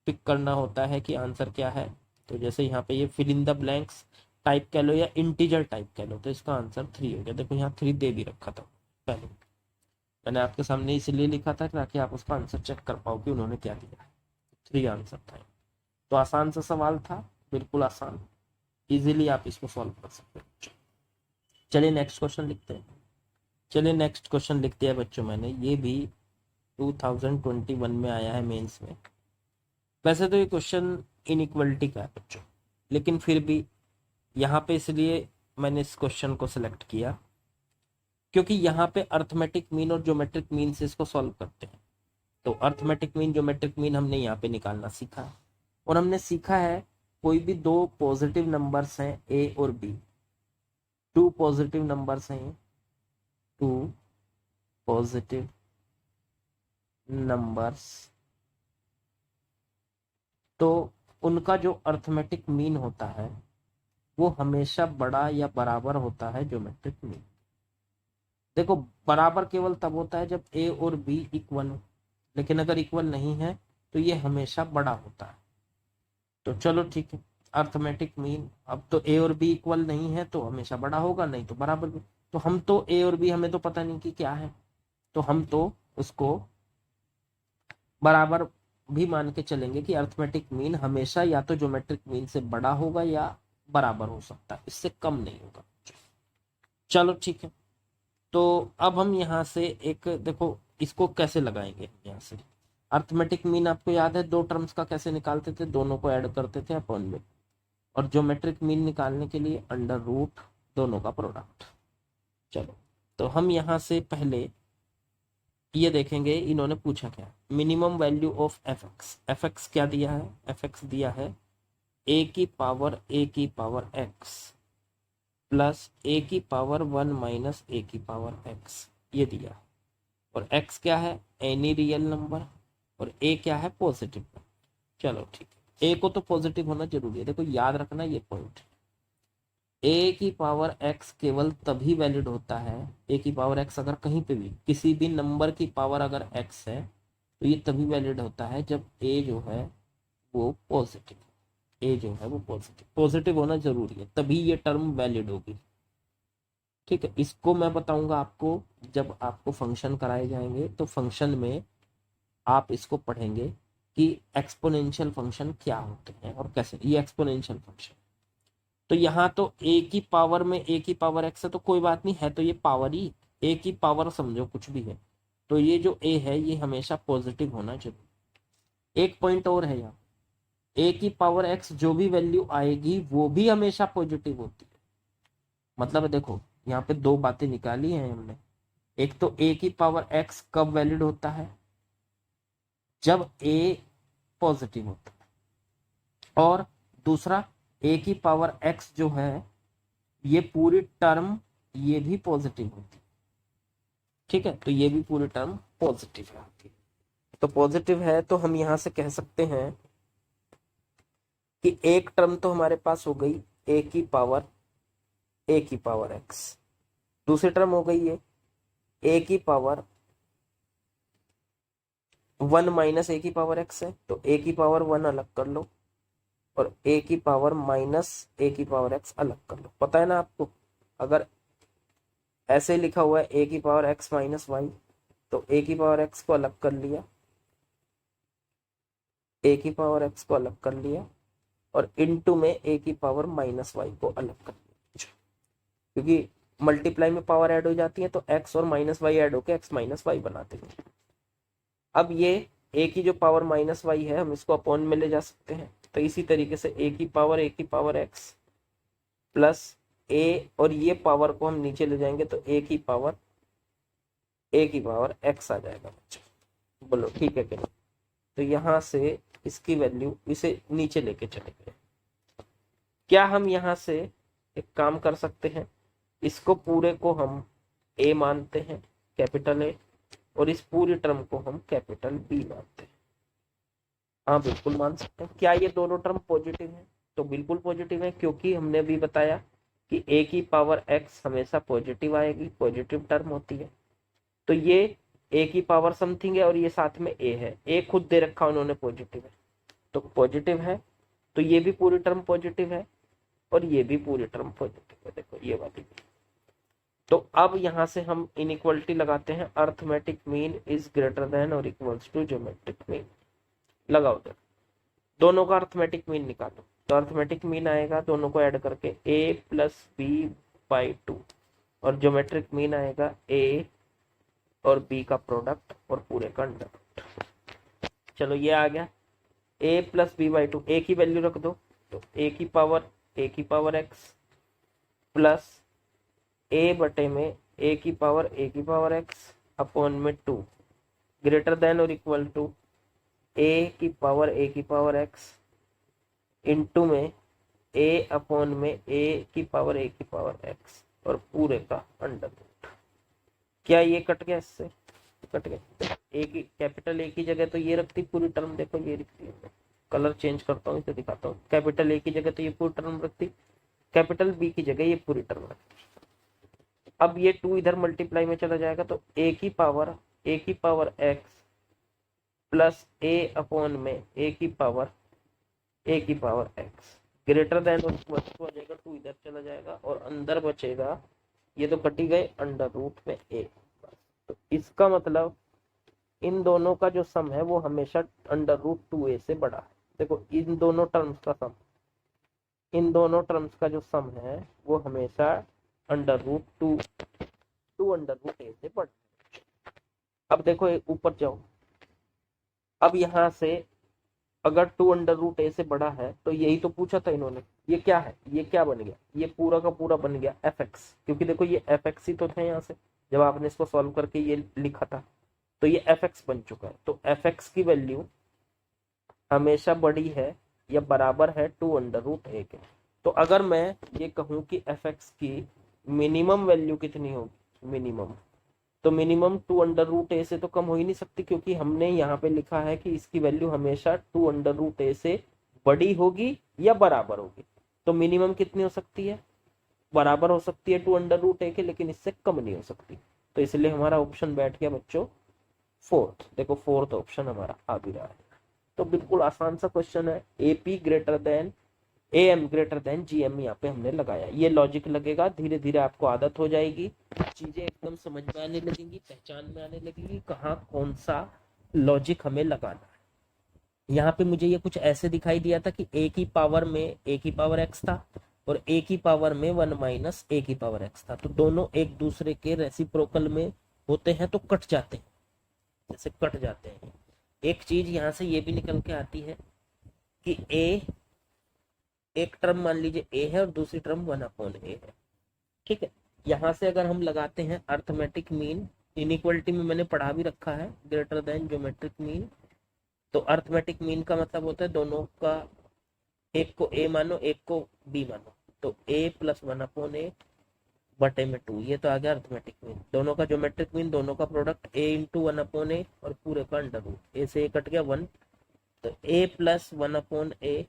S1: पिक करना होता है कि आंसर क्या है। तो जैसे यहाँ पे ये fill in the blanks type कह लो या इंटीजर टाइप कह लो, तो इसका आंसर 3 हो गया। देखो यहाँ 3 दे भी रखा था पहले, मैंने आपके सामने इसलिए लिखा था ताकि आप उसका आंसर चेक कर पाओ कि उन्होंने क्या दिया है। 3 आंसर था। तो आसान सा सवाल था, बिल्कुल आसान, इजीली आप इसको सॉल्व कर सकते हो। चलिए नेक्स्ट क्वेश्चन लिखते हैं। चलिए नेक्स्ट क्वेश्चन लिख दिया बच्चों मैंने, ये भी 2021 में आया है मेंस में। वैसे तो ये क्वेश्चन इनइक्वलिटी का है बच्चों, लेकिन फिर भी यहाँ पे इसलिए मैंने इस क्वेश्चन को सिलेक्ट किया क्योंकि यहाँ पे अर्थमेटिक मीन और ज्योमेट्रिक मीन से इसको सॉल्व करते हैं। तो अर्थमेटिक मीन ज्योमेट्रिक मीन हमने यहाँ पे निकालना सीखा, और हमने सीखा है कोई भी दो पॉजिटिव नंबर्स हैं ए और बी, टू पॉजिटिव नंबर्स हैं, टू पॉजिटिव नंबर्स, तो उनका जो अर्थमेटिक मीन होता है वो हमेशा बड़ा या बराबर होता है ज्योमेट्रिक मीन। देखो बराबर केवल तब होता है जब ए और बी इक्वल हो, लेकिन अगर इक्वल नहीं है तो ये हमेशा बड़ा होता है। तो चलो ठीक है, अर्थमेटिक मीन, अब तो ए और बी इक्वल नहीं है तो हमेशा बड़ा होगा, नहीं तो बराबर भी। तो हम तो ए और बी हमें तो पता नहीं कि क्या है, तो हम तो उसको बराबर भी मान के चलेंगे कि अर्थमेटिक मीन हमेशा या तो ज्योमेट्रिक मीन से बड़ा होगा या बराबर हो सकता है, इससे कम नहीं होगा। चलो ठीक है, तो अब हम यहाँ से एक देखो इसको कैसे लगाएंगे, यहाँ से अर्थमेटिक मीन आपको याद है दो टर्म्स का कैसे निकालते थे, दोनों को ऐड करते थे अपॉन में, और ज्योमेट्रिक मीन निकालने के लिए अंडर रूट दोनों का प्रोडक्ट। चलो तो हम यहाँ से पहले ये देखेंगे इन्होंने पूछा क्या, minimum value of F x. F x क्या दिया है, एफ एक्स दिया है a⁻x प्लस a⁻1 - a⁻x, ये दिया। और x क्या है, एनी रियल नंबर, और a क्या है, पॉजिटिव। चलो ठीक है, a को तो पॉजिटिव होना जरूरी है, देखो याद रखना ये पॉइंट। a⁻x केवल तभी वैलिड होता है, a⁻x अगर कहीं पे भी किसी भी नंबर की पावर अगर x है तो ये तभी वैलिड होता है जब a जो है वो पॉजिटिव, a जो है वो पॉजिटिव, पॉजिटिव होना जरूरी है, तभी ये टर्म वैलिड होगी। ठीक है, इसको मैं बताऊंगा आपको जब आपको फंक्शन कराए जाएंगे, तो फंक्शन में आप इसको पढ़ेंगे कि एक्सपोनेंशियल फंक्शन क्या होते हैं और कैसे, ये एक्सपोनेंशियल फंक्शन। तो यहाँ तो ए की पावर में ए की पावर एक्स है तो कोई बात नहीं है, तो ये पावर ही, ए की पावर समझो कुछ भी है, तो ये जो ए है ये हमेशा पॉजिटिव होना चाहिए। एक पॉइंट और है यहाँ, ए की पावर एक्स जो भी वैल्यू आएगी वो भी हमेशा पॉजिटिव होती है। मतलब देखो यहाँ पे दो बातें निकाली हैं हमने, एक तो ए की पावर एक्स कब वैलिड होता है, जब ए पॉजिटिव होता है, और दूसरा ए की पावर एक्स जो है ये पूरी टर्म ये भी पॉजिटिव होती है। ठीक है, तो ये भी पूरी टर्म पॉजिटिव है, तो पॉजिटिव है तो हम यहां से कह सकते हैं कि एक टर्म तो हमारे पास हो गई ए की पावर एक्स, दूसरी टर्म हो गई है a⁻1 - a⁻x है, तो a⁻1 अलग कर लो और a⁻−a⁻x अलग कर लो। पता है ना आपको, अगर ऐसे लिखा हुआ है a⁻x - y, तो a⁻x को अलग कर लिया ए की पावर एक्स को अलग कर लिया और इनटू में ए की पावर माइनस वाई को अलग कर लिया, क्योंकि मल्टीप्लाई में पावर ऐड हो जाती है तो एक्स और माइनस वाई ऐड होकर एक्स माइनस वाई बनाते हैं। अब ये ए की जो पावर माइनस वाई है हम इसको अपॉन में ले जा सकते हैं, तो इसी तरीके से ए की पावर एक्स प्लस ए, और ये पावर को हम नीचे ले जाएंगे तो ए की पावर एक्स आ जाएगा बच्चों। बोलो ठीक है कि नहीं? तो यहाँ से इसकी वैल्यू, इसे नीचे लेके चले गए। क्या हम यहाँ से एक काम कर सकते हैं, इसको पूरे को हम ए मानते हैं, कैपिटल ए, और इस पूरी टर्म को हम कैपिटल बी मानते हैं। हाँ बिल्कुल मान सकते हैं। क्या ये दोनों टर्म पॉजिटिव है? तो बिल्कुल पॉजिटिव है, क्योंकि हमने भी बताया कि ए की पावर एक्स हमेशा पॉजिटिव आएगी, पॉजिटिव टर्म होती है। तो ये ए की पावर समथिंग है और ये साथ में ए है, ए खुद दे रखा उन्होंने पॉजिटिव है, तो पॉजिटिव है, तो ये भी पूरी टर्म पॉजिटिव है और ये भी पूरी टर्म पॉजिटिव है। देखो ये वाली भी। तो अब यहाँ से हम इनइक्वालिटी लगाते हैं, arithmetic mean is greater than और इक्वल्स टू ज्योमेट्रिक मीन। लगाओ देखो, दोनों का अर्थमेटिक मीन निकालो। तो अर्थमेटिक मीन आएगा दोनों को ऐड करके a प्लस बी बाई 2, और ज्योमेट्रिक मीन आएगा a और b का प्रोडक्ट और पूरे का अंडर रूट। चलो ये आ गया a plus b by 2, a की वैल्यू रख दो, तो a की पावर x प्लस a बटे में a की पावर x अपॉन में 2 ग्रेटर देन और इक्वल टू a की पावर x इंटू में a अपॉन में a की पावर x और पूरे का अंडर रूट। क्या ये कट गया? इससे कट गया। ए की कैपिटल ए की जगह तो ये रखती पूरी टर्म, देखो ये रखती है, कलर चेंज करता हूँ इसे दिखाता हूँ। कैपिटल ए की जगह तो ये पूरी टर्म रखती, कैपिटल बी की जगह ये पूरी टर्म रखती। अब ये 2 इधर मल्टीप्लाई में चला जाएगा तो ए की पावर एक्स प्लस ए अपॉन में ए की पावर एक्स ग्रेटर देन और इक्वल टू हो जाएगा, 2 इधर चला जाएगा और अंदर बचेगा, ये तो कटी गए, अंडर रूट में ए। तो इसका मतलब इन दोनों का जो सम है वो हमेशा अंडर रूट 2a से बड़ा है। देखो इन दोनों टर्म्स का जो सम है वो हमेशा under root two under root a से बड़ा है। अब देखो ऊपर जाओ, अब यहाँ से अगर 2 अंडर रूट ए से बड़ा है तो यही तो पूछा था इन्होंने, ये क्या है, ये क्या बन गया, ये पूरा का पूरा बन गया fx, क्योंकि देखो ये fx ही तो थे यहाँ से जब आपने इसको सॉल्व करके ये लिखा था, तो ये fx बन चुका है। तो fx की वैल्यू हमेशा बड़ी है या बराबर है 2 अंडर रूट ए के। तो अगर मैं ये कहूँ कि fx की मिनिमम वैल्यू कितनी होगी, मिनिमम, तो मिनिमम 2 अंडर रूट ए से तो कम हो ही नहीं सकती, क्योंकि हमने यहाँ पे लिखा है कि इसकी वैल्यू हमेशा 2 अंडर रूट ए से बड़ी होगी या बराबर होगी। तो मिनिमम कितनी हो सकती है, बराबर हो सकती है 2 अंडर रूट ए के, लेकिन इससे कम नहीं हो सकती। तो इसलिए हमारा ऑप्शन बैठ गया बच्चों फोर्थ। देखो फोर्थ ऑप्शन हमारा आ भी रहा है। तो बिल्कुल आसान सा क्वेश्चन है, AP greater than M greater than GM यहाँ पे हमने लगाया। ये लॉजिक लगेगा, धीरे धीरे आपको आदत हो जाएगी, चीजें एकदम समझ में आने लगेंगी, पहचान में आने लगेगी कहाँ कौन सा लॉजिक हमें लगाना है। यहाँ पे मुझे ये कुछ ऐसे दिखाई दिया था कि ए की पावर में ए की पावर एक्स था और ए की पावर में 1 माइनस ए की पावर एक्स था, तो दोनों एक दूसरे के रेसिप्रोकल में होते हैं तो कट जाते हैं, जैसे कट जाते हैं। एक चीज यहाँ से ये भी निकल के आती है कि ए, एक टर्म मान लीजिए ए है और दूसरी टर्म 1 अपॉन ए है, ठीक है। यहाँ से अगर हम लगाते हैं अर्थमेटिक मीन, इनइक्वालिटी में मैंने पढ़ा भी रखा है, ग्रेटर देन ज्योमेट्रिक मीन, तो अर्थमेटिक मीन का मतलब होता है दोनों का, एक को ए मानो एक को बी मानो, तो ए प्लस 1 अपॉन ए बटे में 2, ये तो आ गया अर्थमेटिक मीन। दोनों का ज्योमेट्रिक मीन, दोनों का प्रोडक्ट ए इंटू 1 अपॉन ए और पूरे का अंडर रूट, ए से ए कट गया 1, तो ए प्लस 1 अपॉन ए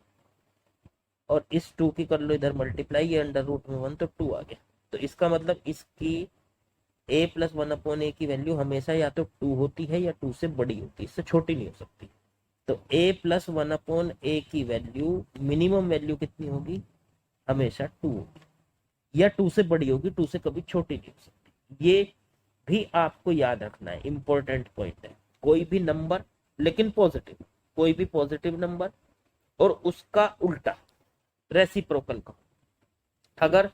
S1: और इस 2 की कर लो इधर मल्टीप्लाई, ये अंडर रूट में 1 तो 2 आ गया। तो इसका मतलब इसकी a प्लस 1 अपॉन ए की वैल्यू हमेशा या तो 2 होती है या 2 से बड़ी होती है, इससे छोटी नहीं हो सकती। तो a प्लस 1 अपॉन ए की वैल्यू, मिनिमम वैल्यू कितनी होगी, हमेशा 2 होगी या 2 से बड़ी होगी, 2 से कभी छोटी नहीं हो सकती। ये भी आपको याद रखना है, इंपॉर्टेंट पॉइंट है। कोई भी नंबर लेकिन पॉजिटिव, कोई भी पॉजिटिव नंबर और उसका उल्टा रेसिप्रोकल का, अगर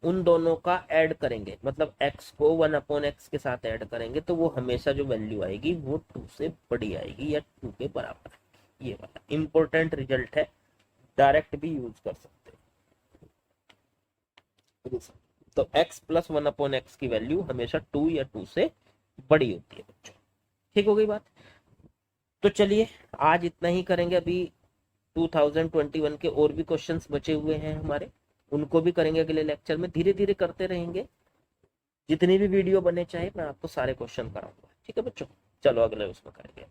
S1: उन दोनों का ऐड करेंगे, मतलब x को 1/x के साथ ऐड करेंगे, तो वो हमेशा जो वैल्यू आएगी वो 2 से बड़ी आएगी या 2 के बराबर आएगी। ये वाला इंपॉर्टेंट रिजल्ट है, डायरेक्ट भी यूज कर सकते हैं। तो x प्लस 1/x की वैल्यू हमेशा 2 या 2 से बड़ी होती है बच्चों। ठीक हो गई बात। तो चलिए आज इतना ही करेंगे। अभी 2021 के और भी क्वेश्चंस बचे हुए हैं हमारे, उनको भी करेंगे अगले लेक्चर में, धीरे धीरे करते रहेंगे। जितनी भी वीडियो बने चाहे मैं आपको सारे क्वेश्चन कराऊंगा। ठीक है बच्चों, चलो अगले उसमें करेंगे।